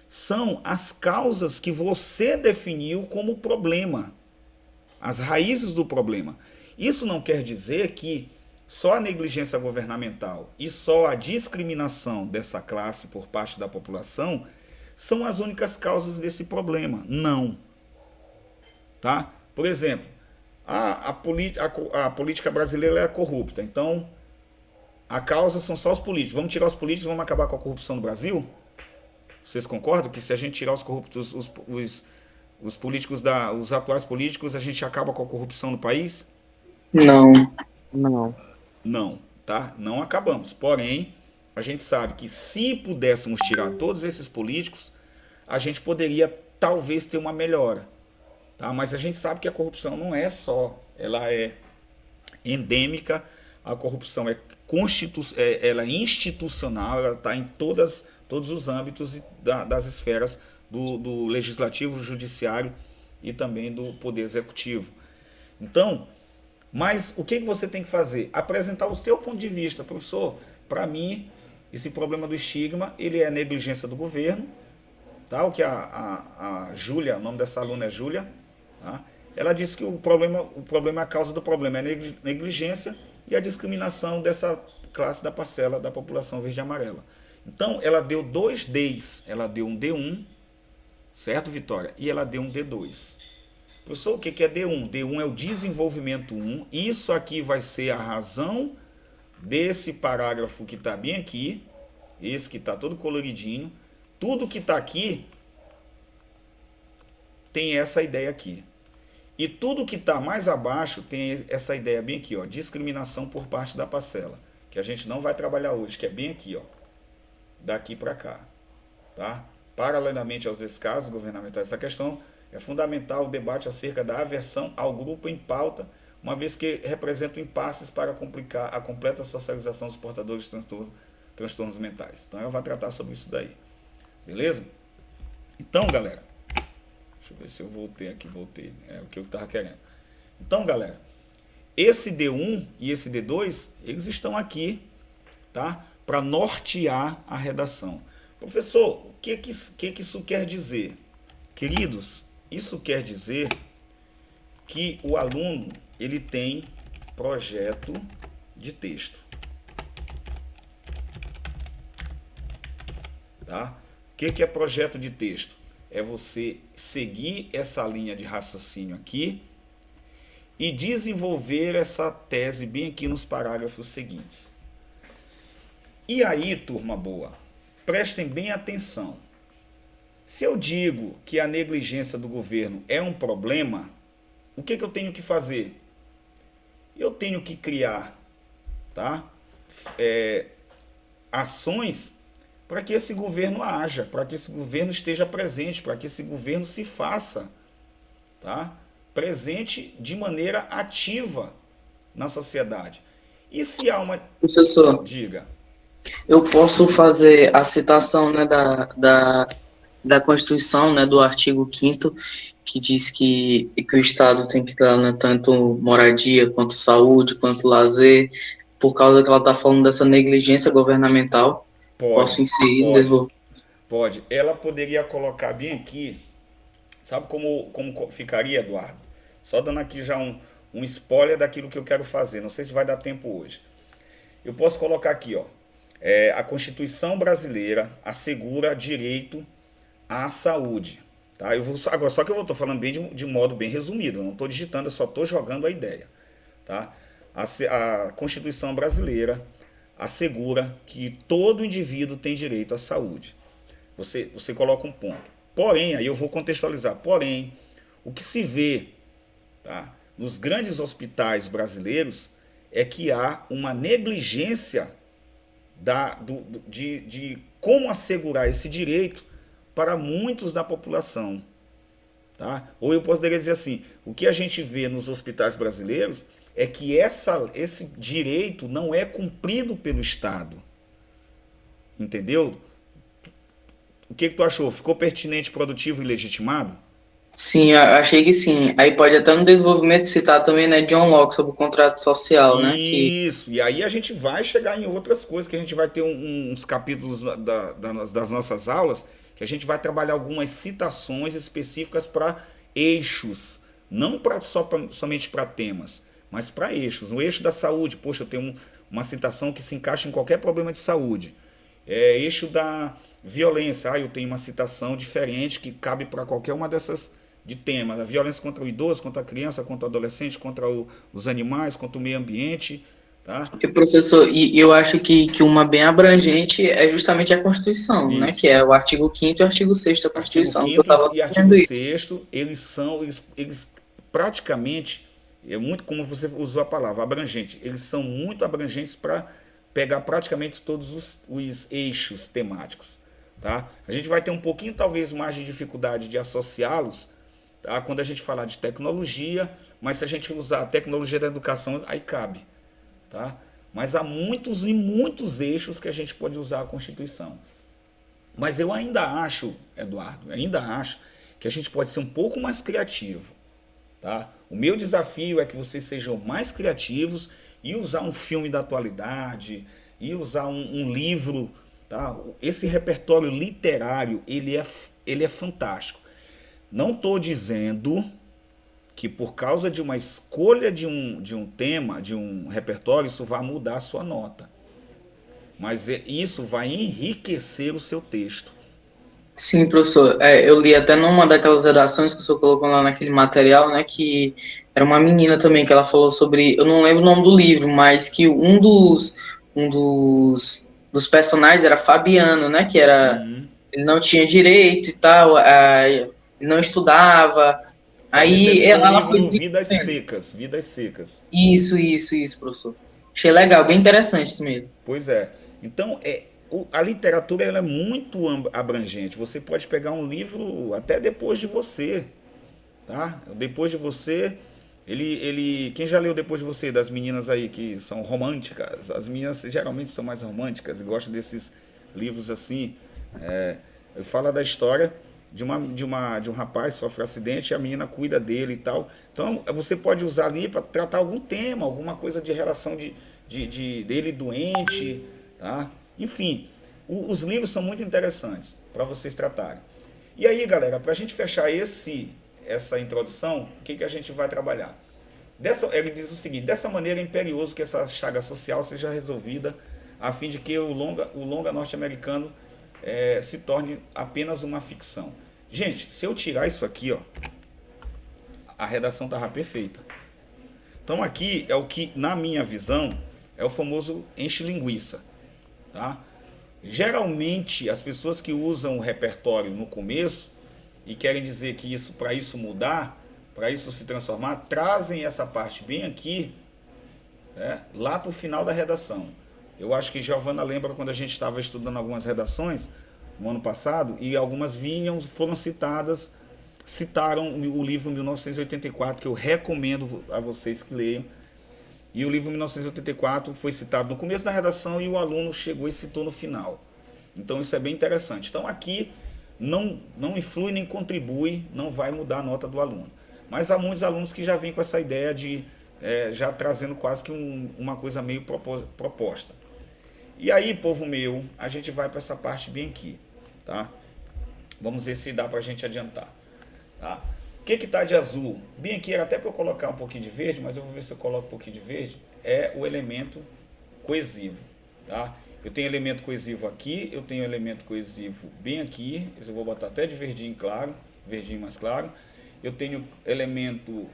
são as causas que você definiu como problema. As raízes do problema. Isso não quer dizer que só a negligência governamental e só a discriminação dessa classe por parte da população são as únicas causas desse problema. Não. Tá? Por exemplo, a política brasileira é corrupta. Então, a causa são só os políticos. Vamos tirar os políticos e vamos acabar com a corrupção no Brasil? Vocês concordam que se a gente tirar os corruptos, os políticos, os atuais políticos, a gente acaba com a corrupção no país? Não. Não. Não, tá? Não acabamos. Porém, a gente sabe que se pudéssemos tirar todos esses políticos, a gente poderia talvez ter uma melhora. Tá? Mas a gente sabe que a corrupção não é só, ela é endêmica, a corrupção ela é institucional, ela está em todos os âmbitos das esferas do legislativo, judiciário e também do poder executivo. Então, mas o que você tem que fazer? Apresentar o seu ponto de vista. Professor, para mim, esse problema do estigma, ele é negligência do governo, tá? O que a Júlia, o nome dessa aluna é Júlia, tá? Ela disse que o problema é a causa do problema, é negligência e a discriminação dessa classe da parcela da população verde e amarela. Então, ela deu 2 Ds, ela deu um D1, certo, Vitória? E ela deu um D2. Professor, o que é D1? D1 é o desenvolvimento 1. Isso aqui vai ser a razão desse parágrafo que está bem aqui. Esse que está todo coloridinho. Tudo que está aqui tem essa ideia aqui. E tudo que está mais abaixo tem essa ideia bem aqui, ó, discriminação por parte da parcela. Que a gente não vai trabalhar hoje, que é bem aqui, ó, daqui para cá. Tá? Paralelamente aos descasos governamentais, essa questão é fundamental o debate acerca da aversão ao grupo em pauta, uma vez que representam impasses para complicar a completa socialização dos portadores de transtornos mentais. Então, ela vai tratar sobre isso daí. Beleza? Então, galera, deixa eu ver se eu voltei aqui. Voltei. É o que eu estava querendo. Então, galera, esse D1 e esse D2, eles estão aqui, tá? Para nortear a redação. Professor, o que isso quer dizer? Queridos, isso quer dizer que o aluno ele tem projeto de texto. Tá? O que é projeto de texto? É você seguir essa linha de raciocínio aqui e desenvolver essa tese bem aqui nos parágrafos seguintes. E aí, turma boa, prestem bem atenção. Se eu digo que a negligência do governo é um problema, o que eu tenho que fazer? Eu tenho que criar, tá? Ações para que esse governo haja, para que esse governo esteja presente, para que esse governo se faça, tá? Presente de maneira ativa na sociedade. E se há uma... Professor, diga. eu posso fazer a citação, né, da Constituição, né, do artigo 5º, que diz que o Estado tem que dar, né, tanto moradia, quanto saúde, quanto lazer, por causa que ela está falando dessa negligência governamental. Posso Pode, inserir no pode, desenvolvimento? pode. Ela poderia colocar bem aqui, sabe como ficaria, Eduardo? Só dando aqui já um spoiler daquilo que eu quero fazer. Não sei se vai dar tempo hoje. Eu posso colocar aqui, ó. A Constituição brasileira assegura direito à saúde. Tá? Agora, só que eu estou falando bem de modo bem resumido. Eu não estou digitando, eu só estou jogando a ideia. Tá? A Constituição brasileira assegura que todo indivíduo tem direito à saúde. Você coloca um ponto. Porém, aí eu vou contextualizar. Porém, o que se vê, tá, nos grandes hospitais brasileiros é que há uma negligência de como assegurar esse direito para muitos da população. Tá? Ou eu poderia dizer assim, o que a gente vê nos hospitais brasileiros é que esse direito não é cumprido pelo Estado. Entendeu? O que tu achou? Ficou pertinente, produtivo e legitimado? Sim, eu achei que sim. Aí pode até no desenvolvimento citar também, né, John Locke sobre o contrato social, né, que Isso, e aí a gente vai chegar em outras coisas, que a gente vai ter uns capítulos das nossas aulas, que a gente vai trabalhar algumas citações específicas para eixos, não somente para temas, mas para eixos. O eixo da saúde, poxa, eu tenho uma citação que se encaixa em qualquer problema de saúde. Eixo da violência, eu tenho uma citação diferente que cabe para qualquer uma dessas de tema, a violência contra o idoso, contra a criança, contra o adolescente, contra os animais, contra o meio ambiente, tá? E, professor, e eu acho que uma bem abrangente é justamente a Constituição, né? Que Isso. é o artigo 5º e o artigo 6º da Artigo Constituição, que eu 5º estava e artigo vendo isso. 6º, eles praticamente, é muito como você usou a palavra, abrangente, eles são muito abrangentes para pegar praticamente todos os eixos temáticos, tá? A gente vai ter um pouquinho, talvez, mais de dificuldade de associá-los, tá? Quando a gente falar de tecnologia, mas se a gente usar a tecnologia da educação, aí cabe, tá? Mas há muitos e muitos eixos que a gente pode usar a Constituição. Mas eu ainda acho, Eduardo, ainda acho que a gente pode ser um pouco mais criativo, tá? O meu desafio é que vocês sejam mais criativos e usar um filme da atualidade, e usar um livro, tá? Esse repertório literário, ele é fantástico. Não estou dizendo que por causa de uma escolha de um tema, de um repertório, isso vai mudar a sua nota. Mas isso vai enriquecer o seu texto. Sim, professor. Eu li até numa daquelas redações que o senhor colocou lá naquele material, né, que era uma menina também, que ela falou sobre, eu não lembro o nome do livro, mas que um dos personagens era Fabiano, né, que era, ele não tinha direito e tal, ele não estudava, Deve aí ser o ela foi livro Vidas desenvolvendo. Secas, Vidas Secas. Isso, professor. Achei legal, bem interessante isso mesmo. Pois é. Então, a literatura ela é muito abrangente. Você pode pegar um livro até depois de você, tá? Depois de você, quem já leu Depois de Você, das meninas aí que são românticas? As meninas geralmente são mais românticas e gostam desses livros assim. Fala da história de um rapaz que sofre um acidente e a menina cuida dele e tal. Então, você pode usar ali para tratar algum tema, alguma coisa de relação dele doente, tá? Enfim, os livros são muito interessantes para vocês tratarem. E aí, galera, para a gente fechar essa introdução, o que a gente vai trabalhar? Ele diz o seguinte: dessa maneira é imperioso que essa chaga social seja resolvida, a fim de que o longa norte-americano se torne apenas uma ficção. Gente, se eu tirar isso aqui, ó, a redação estava perfeita. Então aqui é o que, na minha visão, é o famoso enche linguiça, tá? Geralmente as pessoas que usam o repertório no começo e querem dizer que para isso mudar, para isso se transformar, trazem essa parte bem aqui, lá para o final da redação. Eu acho que Giovana lembra quando a gente estava estudando algumas redações no ano passado e algumas foram citaram o livro 1984, que eu recomendo a vocês que leiam. E o livro 1984 foi citado no começo da redação e o aluno chegou e citou no final. Então isso é bem interessante. Então aqui não influi nem contribui, não vai mudar a nota do aluno. Mas há muitos alunos que já vêm com essa ideia de, já trazendo quase que uma coisa meio proposta. E aí, povo meu, a gente vai para essa parte bem aqui, tá? Vamos ver se dá para a gente adiantar, tá? O que está de azul? Bem aqui, era até para eu colocar um pouquinho de verde, mas eu vou ver se eu coloco um pouquinho de verde. É o elemento coesivo, tá? Eu tenho elemento coesivo aqui, eu tenho elemento coesivo bem aqui, eu vou botar até de verdinho claro, verdinho mais claro. Eu tenho elemento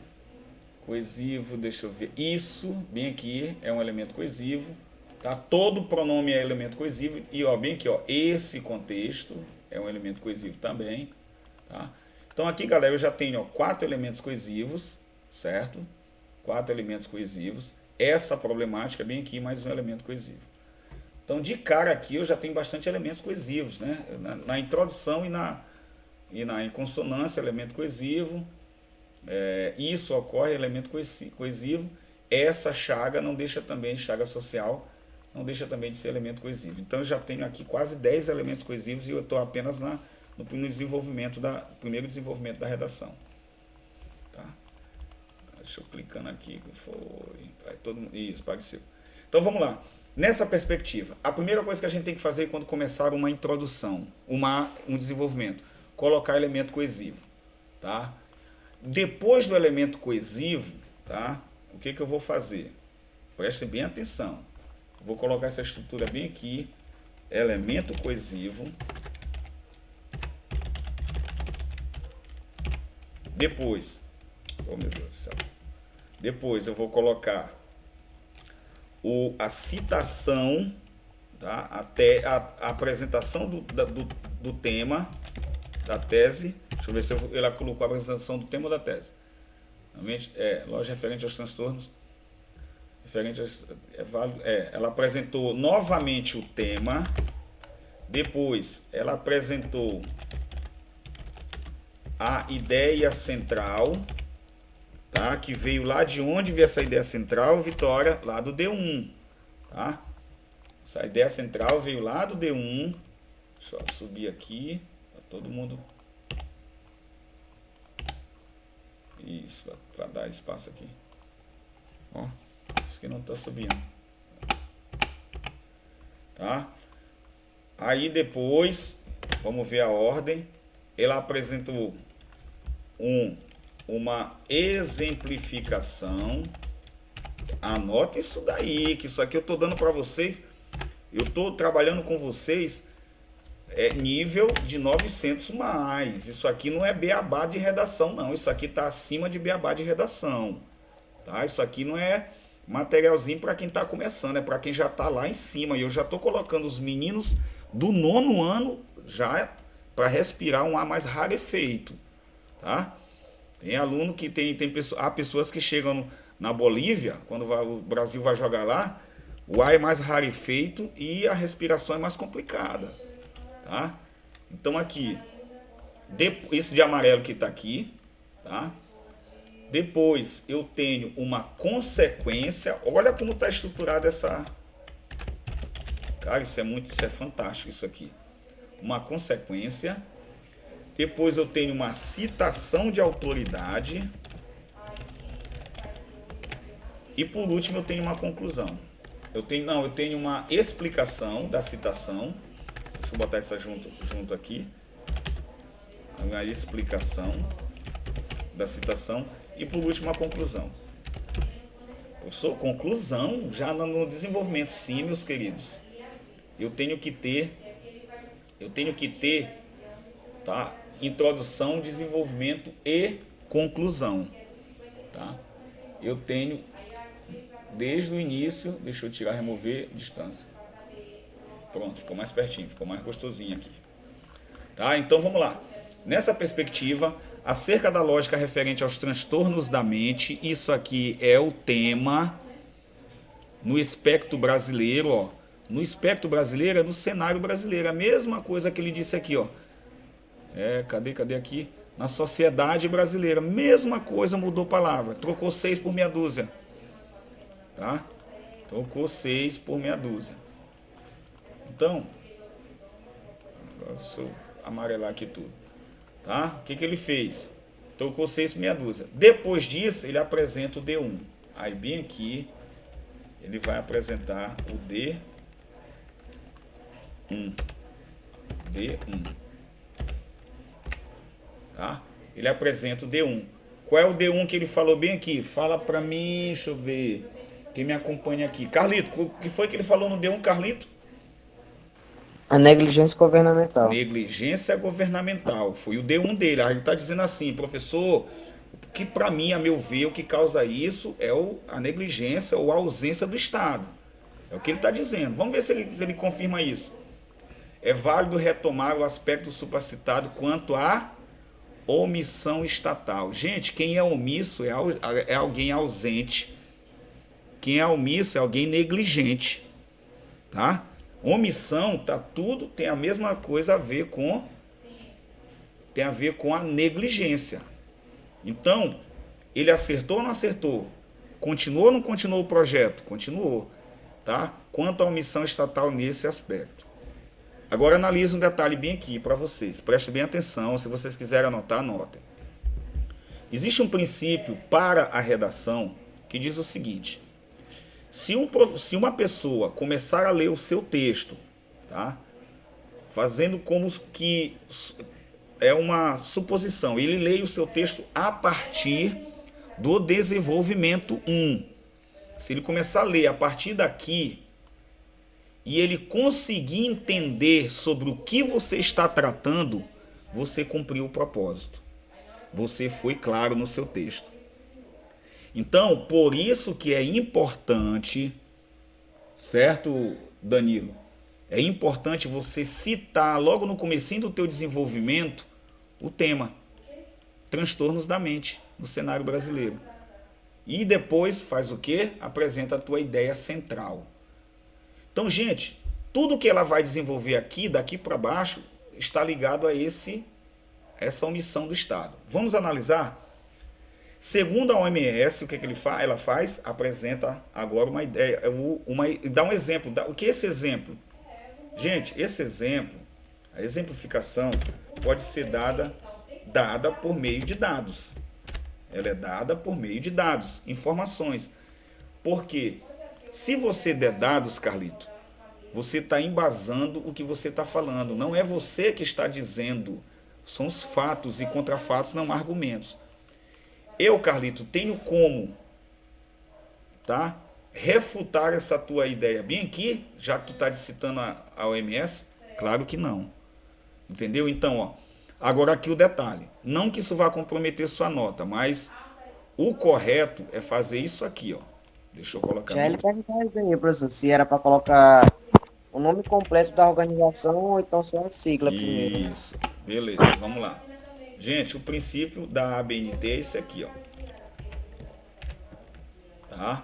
coesivo, deixa eu ver, isso, bem aqui, é um elemento coesivo, tá? Todo pronome é elemento coesivo, e ó, bem aqui, ó, esse contexto é um elemento coesivo também, tá? Então aqui, galera, eu já tenho, ó, 4 elementos coesivos, certo? 4 elementos coesivos, essa problemática bem aqui, mais um elemento coesivo. Então, de cara aqui, eu já tenho bastante elementos coesivos, né? Na introdução e em consonância, elemento coesivo. Isso ocorre, elemento coesivo. Essa chaga não deixa também, chaga social, não deixa também de ser elemento coesivo. Então, eu já tenho aqui quase 10 elementos coesivos e eu estou apenas no primeiro desenvolvimento da redação. Tá? Deixa eu clicando aqui, isso, apareceu. Então, vamos lá. Nessa perspectiva, a primeira coisa que a gente tem que fazer quando começar uma introdução, um desenvolvimento, colocar elemento coesivo, tá? Depois do elemento coesivo, tá? O que eu vou fazer? Prestem bem atenção. Vou colocar essa estrutura bem aqui, elemento coesivo. Depois, oh meu Deus do céu. Depois eu vou colocar a citação, tá? Até a apresentação do tema da tese. Deixa eu ver se ela colocou a apresentação do tema ou da tese. Realmente, lógico, referente aos transtornos. Ela apresentou novamente o tema. Depois, ela apresentou a ideia central. Tá? Que veio lá de onde veio essa ideia central, Vitória, lá do D1, tá? Essa ideia central veio lá do D1, deixa eu subir aqui, para todo mundo, isso, para dar espaço aqui, ó, isso que não está subindo, tá? Aí depois, vamos ver a ordem, ela apresentou uma exemplificação. Anote isso daí, que isso aqui eu estou dando para vocês, eu estou trabalhando com vocês nível de 900 mais. Isso aqui não é beabá de redação não, isso aqui está acima de beabá de redação, tá? Isso aqui não é materialzinho para quem está começando, é para quem já está lá em cima, e eu já estou colocando os meninos do 9º ano já para respirar um ar mais rarefeito, tá? Tem aluno que há pessoas que chegam na Bolívia, quando o Brasil vai jogar lá, o ar é mais rarefeito e a respiração é mais complicada, tá? Então aqui, isso de amarelo que está aqui, tá? Depois eu tenho uma consequência, olha como está estruturada essa... Cara, isso é fantástico isso aqui. Uma consequência... Depois eu tenho uma citação de autoridade. E por último eu tenho uma conclusão. Eu tenho uma explicação da citação. Deixa eu botar essa junto aqui. Uma explicação da citação. E por último a conclusão. Professor, conclusão já no desenvolvimento, sim, meus queridos. Eu tenho que ter, tá? Introdução, desenvolvimento e conclusão, tá? Eu tenho desde o início, deixa eu tirar, remover, distância. Pronto, ficou mais pertinho, ficou mais gostosinho aqui. Tá? Então vamos lá. Nessa perspectiva, acerca da lógica referente aos transtornos da mente, isso aqui é o tema no espectro brasileiro, ó. No espectro brasileiro, é no cenário brasileiro, a mesma coisa que ele disse aqui, ó. Cadê aqui? Na sociedade brasileira, mesma coisa, mudou palavra. Trocou 6 por meia dúzia. Tá? Trocou 6 por meia dúzia. Então, amarelar aqui tudo. Tá? O que ele fez? Trocou 6 por meia dúzia. Depois disso, ele apresenta o D1. Aí bem aqui, ele vai apresentar o D1. D1. Tá? Ele apresenta o D1. Qual é o D1 que ele falou bem aqui? Fala pra mim, deixa eu ver. Quem me acompanha aqui. Carlito, o que foi que ele falou no D1, Carlito? A negligência governamental. Negligência governamental. Foi o D1 dele. Aí ele está dizendo assim, professor, que para mim, a meu ver, o que causa isso é a negligência ou a ausência do Estado. É o que ele está dizendo. Vamos ver se ele confirma isso. É válido retomar o aspecto supracitado quanto à omissão estatal. Gente, quem é omisso é alguém ausente. Quem é omisso é alguém negligente. Tá? Omissão, tá tudo, tem a mesma coisa a ver com a negligência. Então, ele acertou ou não acertou? Continuou ou não continuou o projeto? Continuou. Tá? Quanto à omissão estatal nesse aspecto. Agora analise um detalhe bem aqui para vocês. Prestem bem atenção, se vocês quiserem anotar, anotem. Existe um princípio para a redação que diz o seguinte: se uma pessoa começar a ler o seu texto, tá? Fazendo como que é uma suposição, ele lê o seu texto a partir do desenvolvimento 1. Se ele começar a ler a partir daqui e ele conseguir entender sobre o que você está tratando, você cumpriu o propósito. Você foi claro no seu texto. Então, por isso que é importante, certo, Danilo? É importante você citar logo no comecinho do teu desenvolvimento o tema transtornos da mente no cenário brasileiro. E depois faz o quê? Apresenta a tua ideia central. Então, gente, tudo que ela vai desenvolver aqui, daqui para baixo, está ligado a essa omissão do Estado. Vamos analisar? Segundo a OMS, o que ela faz? Apresenta agora uma ideia, dá um exemplo. O que é esse exemplo? Gente, esse exemplo, a exemplificação pode ser dada por meio de dados. Ela é dada por meio de dados, informações. Porque se você der dados, Carlito, você está embasando o que você está falando. Não é você que está dizendo. São os fatos e contra fatos, não argumentos. Eu, Carlito, tenho como, tá, refutar essa tua ideia bem aqui, já que tu está citando a OMS? Claro que não. Entendeu? Então, ó, agora aqui o detalhe. Não que isso vá comprometer sua nota, mas o correto é fazer isso aqui, ó. Deixa eu colocar. Já ele perguntou aí, professor, se era para colocar o nome completo da organização ou então só a sigla primeiro. Isso, beleza, vamos lá. Gente, o princípio da ABNT é esse aqui, ó. Tá?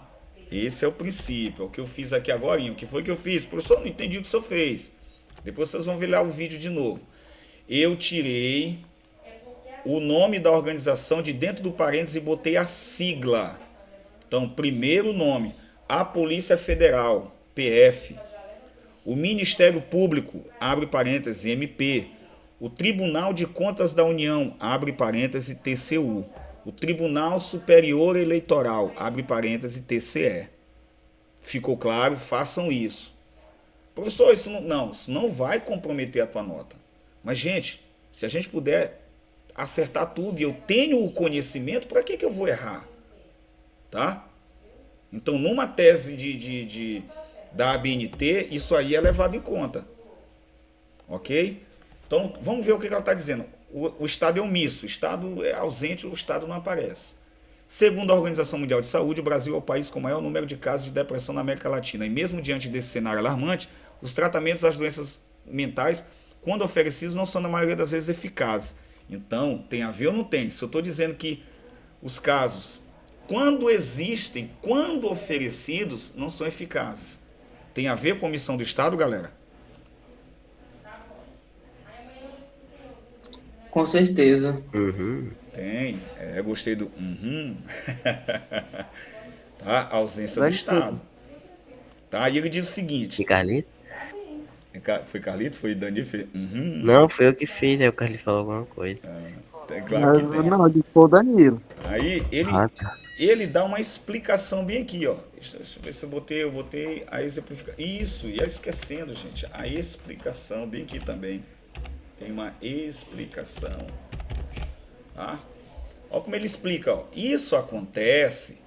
Esse é o princípio, é o que eu fiz aqui agora. O que foi que eu fiz? Professor, não entendi o que o senhor fez. Depois vocês vão ver lá o vídeo de novo. Eu tirei o nome da organização de dentro do parênteses e botei a sigla. Então, primeiro nome, a Polícia Federal, PF. O Ministério Público, abre parênteses, MP. O Tribunal de Contas da União, abre parênteses, TCU. O Tribunal Superior Eleitoral, abre parênteses, TCE. Ficou claro? Façam isso. Professor, isso não vai comprometer a tua nota. Mas, gente, se a gente puder acertar tudo e eu tenho o conhecimento, para que eu vou errar? Tá? Então, numa tese da ABNT, isso aí é levado em conta. Ok? Então, vamos ver o que ela está dizendo. O Estado é omisso, o Estado é ausente, o Estado não aparece. Segundo a Organização Mundial de Saúde, o Brasil é o país com o maior número de casos de depressão na América Latina. E mesmo diante desse cenário alarmante, os tratamentos das doenças mentais, quando oferecidos, não são na maioria das vezes eficazes. Então, tem a ver ou não tem? Se eu estou dizendo que os casos, quando existem, quando oferecidos, não são eficazes. Tem a ver com a omissão do Estado, galera? Com certeza. Tem. Gostei do tá? A ausência do Estado. Tá? E ele diz o seguinte. E Carlito? Foi Carlito? Foi Dani? Uhum. Não, foi eu que fiz, aí o Carlinhos falou alguma coisa. Claro que tem. Não, de o Danilo. Aí Tá. ele dá uma explicação bem aqui, ó. Deixa eu ver se eu botei a exemplificação. Isso, ia esquecendo, gente. A explicação, bem aqui também. Tem uma explicação. Tá? Olha como ele explica, ó. Isso acontece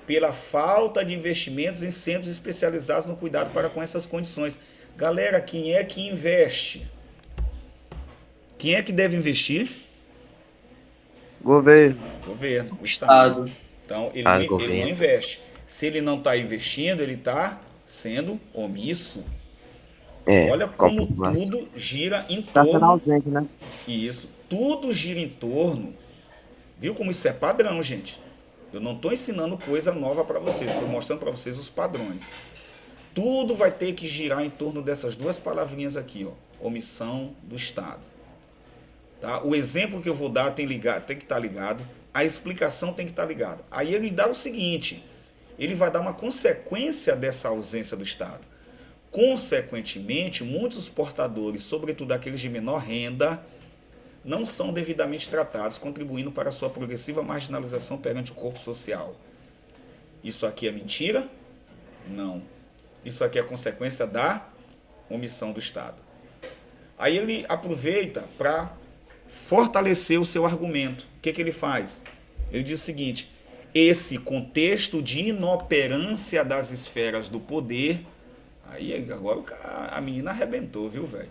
pela falta de investimentos em centros especializados no cuidado para com essas condições. Galera, quem é que investe? Quem é que deve investir? Governo. Governo, o Estado. Então, ele não Governo. investe. Se ele não está investindo, ele está sendo omisso. Olha com a como população. tudo gira em Tá sendo torno. ausente, né? Isso, tudo gira em torno. Viu como isso é padrão, gente? Eu não estou ensinando coisa nova para vocês, estou mostrando para vocês os padrões. Tudo vai ter que girar em torno dessas duas palavrinhas aqui, ó, omissão do Estado. Tá? O exemplo que eu vou dar tem que estar ligado, a explicação tem que estar ligada. Aí ele dá o seguinte, ele vai dar uma consequência dessa ausência do Estado. Consequentemente, muitos portadores, sobretudo aqueles de menor renda, não são devidamente tratados, contribuindo para a sua progressiva marginalização perante o corpo social. Isso aqui é mentira? Não. Isso aqui é consequência da omissão do Estado. Aí ele aproveita para fortalecer o seu argumento. O que ele faz? Ele diz o seguinte, esse contexto de inoperância das esferas do poder, aí agora a menina arrebentou, viu, velho?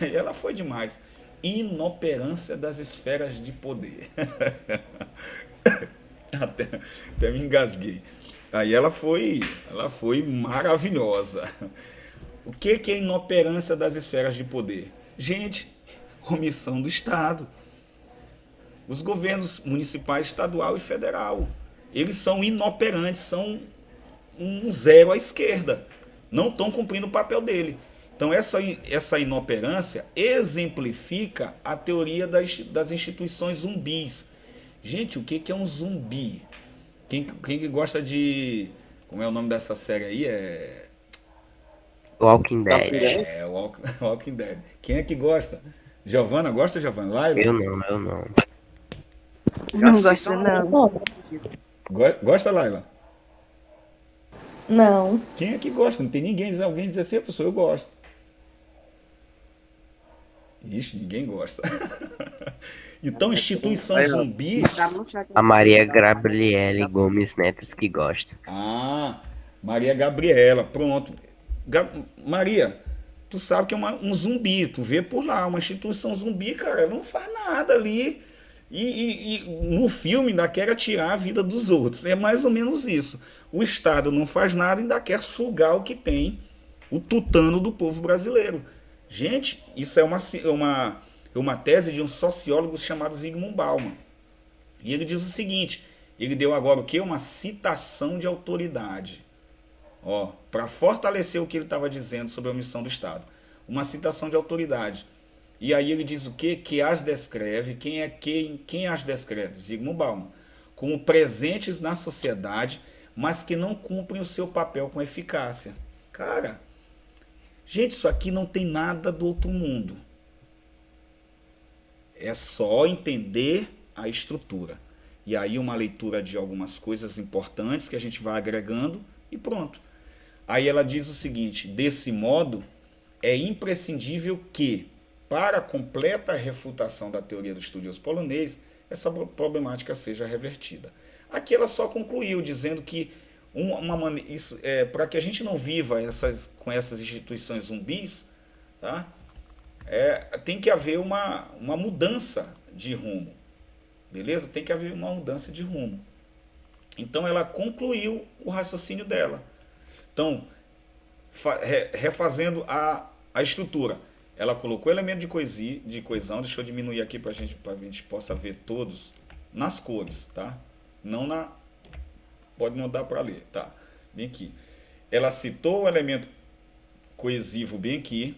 Ela foi demais. Inoperância das esferas de poder. Até me engasguei. Aí ela foi maravilhosa. O que é inoperância das esferas de poder? Gente, omissão do Estado. Os governos municipais, estadual e federal, eles são inoperantes, são um zero à esquerda. Não estão cumprindo o papel dele. Então essa inoperância exemplifica a teoria das instituições zumbis. Gente, o que é um zumbi? Quem que gosta de... Como é o nome dessa série aí? Walking Dead. Walking Dead. Quem é que gosta? Giovana, gosta, Giovana? Laila? Eu não. Não gosto, não. Gosta, Laila? Não. Quem é que gosta? Não tem ninguém, alguém diz assim, professor, eu gosto. Ixi, ninguém gosta. Então, instituição zumbi... A Maria Gabriele Gomes Netos que gosta. Ah, Maria Gabriela, pronto. Maria, tu sabe que é um zumbi, tu vê por lá, uma instituição zumbi, cara, ela não faz nada ali. E no filme ainda quer tirar a vida dos outros. É mais ou menos isso. O Estado não faz nada e ainda quer sugar o que tem, o tutano do povo brasileiro. Gente, isso é uma tese de um sociólogo chamado Zygmunt Bauman. E ele diz o seguinte, ele deu agora o quê? Uma citação de autoridade. Para fortalecer o que ele estava dizendo sobre a omissão do Estado. Uma citação de autoridade. E aí ele diz o quê? Que as descreve, quem as descreve? Zygmunt Bauman. Como presentes na sociedade, mas que não cumprem o seu papel com eficácia. Cara, gente, isso aqui não tem nada do outro mundo. É só entender a estrutura. E aí uma leitura de algumas coisas importantes que a gente vai agregando e pronto. Aí ela diz o seguinte, desse modo, é imprescindível que, para a completa refutação da teoria do estudioso polonês, essa problemática seja revertida. Aqui ela só concluiu dizendo que para que a gente não viva com essas instituições zumbis, tá? Tem que haver uma mudança de rumo. Beleza? Tem que haver uma mudança de rumo. Então ela concluiu o raciocínio dela. Então, refazendo a estrutura. Ela colocou elemento de coesão, deixa eu diminuir aqui para a gente possa ver todos nas cores, tá? Não pode não dar para ler, tá? Bem aqui. Ela citou o elemento coesivo bem aqui,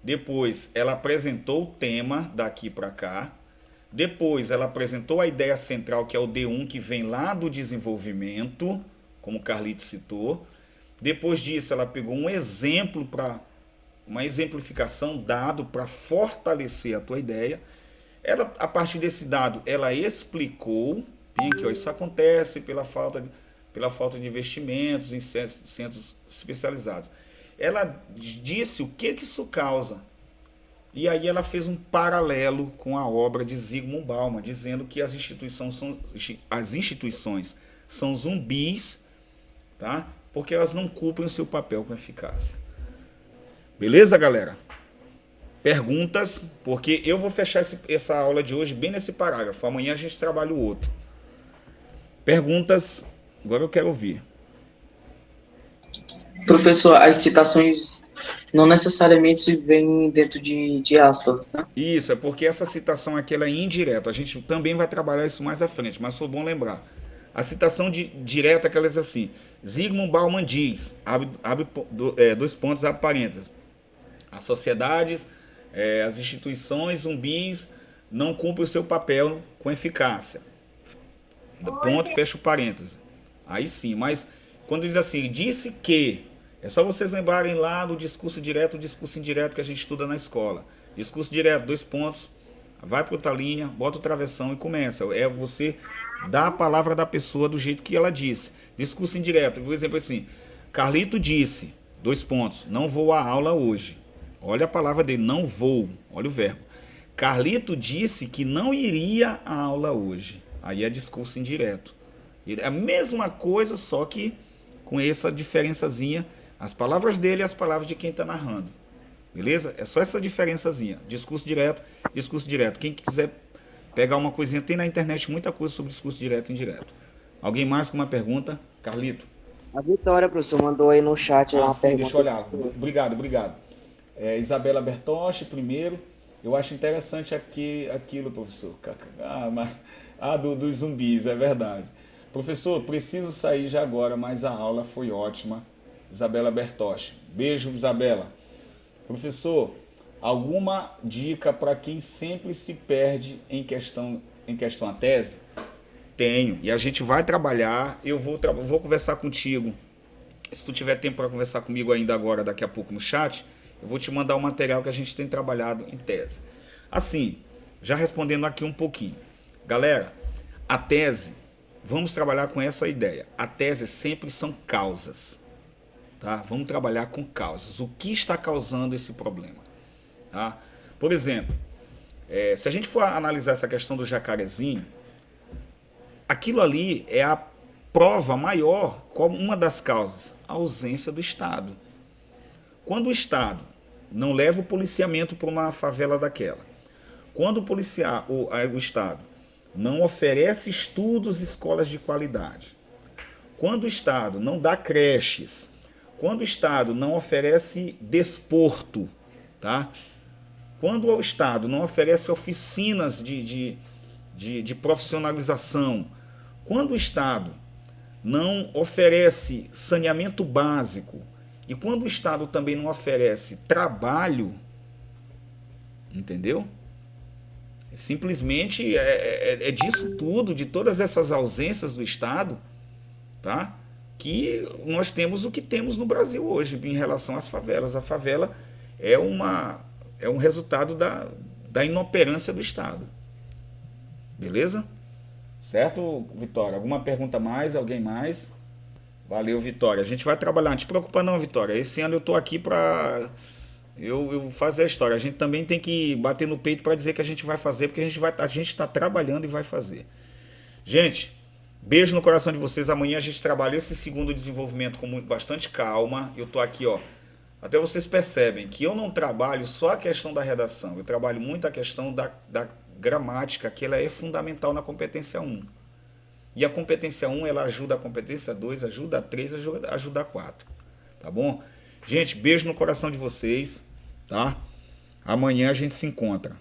depois ela apresentou o tema daqui para cá, depois ela apresentou a ideia central que é o D1, que vem lá do desenvolvimento, como o Carlito citou. Depois disso ela pegou um exemplo para uma exemplificação, dado para fortalecer a tua ideia. Ela, a partir desse dado, ela explicou que ó, isso acontece pela falta de investimentos em centros especializados. Ela disse o que isso causa. E aí ela fez um paralelo com a obra de Zygmunt Bauman, dizendo que as instituições são zumbis, tá? Porque elas não cumprem o seu papel com eficácia. Beleza, galera? Perguntas, porque eu vou fechar essa aula de hoje bem nesse parágrafo. Amanhã a gente trabalha o outro. Perguntas, agora eu quero ouvir. Professor, as citações não necessariamente vêm dentro de aspas, né? Isso, é porque essa citação aqui ela é indireta. A gente também vai trabalhar isso mais à frente, mas foi bom lembrar. A citação direta é que ela diz assim: Zygmunt Bauman diz, dois pontos, abre parênteses. As sociedades, as instituições zumbis não cumprem o seu papel com eficácia. Ponto, fecha o parênteses. Aí sim, mas quando diz assim, disse que, é só vocês lembrarem lá do discurso direto, o discurso indireto que a gente estuda na escola. Discurso direto, dois pontos, vai para outra linha, bota o travessão e começa. É você dar a palavra da pessoa do jeito que ela disse. Discurso indireto, por exemplo assim, Carlito disse, dois pontos, não vou à aula hoje. Olha a palavra dele, não vou, olha o verbo. Carlito disse que não iria à aula hoje. Aí é discurso indireto. É a mesma coisa, só que com essa diferençazinha, as palavras dele e as palavras de quem está narrando. Beleza? É só essa diferençazinha. Discurso direto, discurso direto. Quem quiser pegar uma coisinha, tem na internet muita coisa sobre discurso direto e indireto. Alguém mais com uma pergunta? Carlito. A Vitória, professor, mandou aí no chat uma sim, pergunta. Deixa eu olhar. Obrigado. Isabela Bertoche, primeiro. Eu acho interessante aquilo, professor. Dos zumbis, é verdade. Professor, preciso sair já agora, mas a aula foi ótima. Isabela Bertoche. Beijo, Isabela. Professor, alguma dica para quem sempre se perde em questão à tese? Tenho. E a gente vai trabalhar. Eu vou conversar contigo. Se tu tiver tempo para conversar comigo ainda agora, daqui a pouco no chat, eu vou te mandar o material que a gente tem trabalhado em tese. Assim, já respondendo aqui um pouquinho. Galera, a tese, vamos trabalhar com essa ideia. A tese sempre são causas. Tá? Vamos trabalhar com causas. O que está causando esse problema? Tá? Por exemplo, se a gente for analisar essa questão do jacarezinho, aquilo ali é a prova maior, como uma das causas, a ausência do Estado. Quando o Estado não leva o policiamento para uma favela daquela, quando o Estado não oferece estudos e escolas de qualidade, quando o Estado não dá creches, quando o Estado não oferece desporto, tá? Quando o Estado não oferece oficinas de profissionalização, quando o Estado não oferece saneamento básico e quando o Estado também não oferece trabalho, entendeu? Simplesmente é disso tudo, de todas essas ausências do Estado, tá? Que nós temos o que temos no Brasil hoje em relação às favelas. A favela é um resultado da inoperância do Estado. Beleza? Certo, Vitória? Alguma pergunta mais? Alguém mais? Valeu, Vitória. A gente vai trabalhar. Não te preocupa não, Vitória. Esse ano eu tô aqui para eu fazer a história. A gente também tem que bater no peito para dizer que a gente vai fazer, porque a gente está trabalhando e vai fazer. Gente, beijo no coração de vocês. Amanhã a gente trabalha esse segundo desenvolvimento com bastante calma. Eu tô aqui, ó. Até vocês percebem que eu não trabalho só a questão da redação. Eu trabalho muito a questão da gramática, que ela é fundamental na competência 1. E a competência 1, ela ajuda a competência 2, ajuda a 3, ajuda a 4. Tá bom? Gente, beijo no coração de vocês, tá? Amanhã a gente se encontra.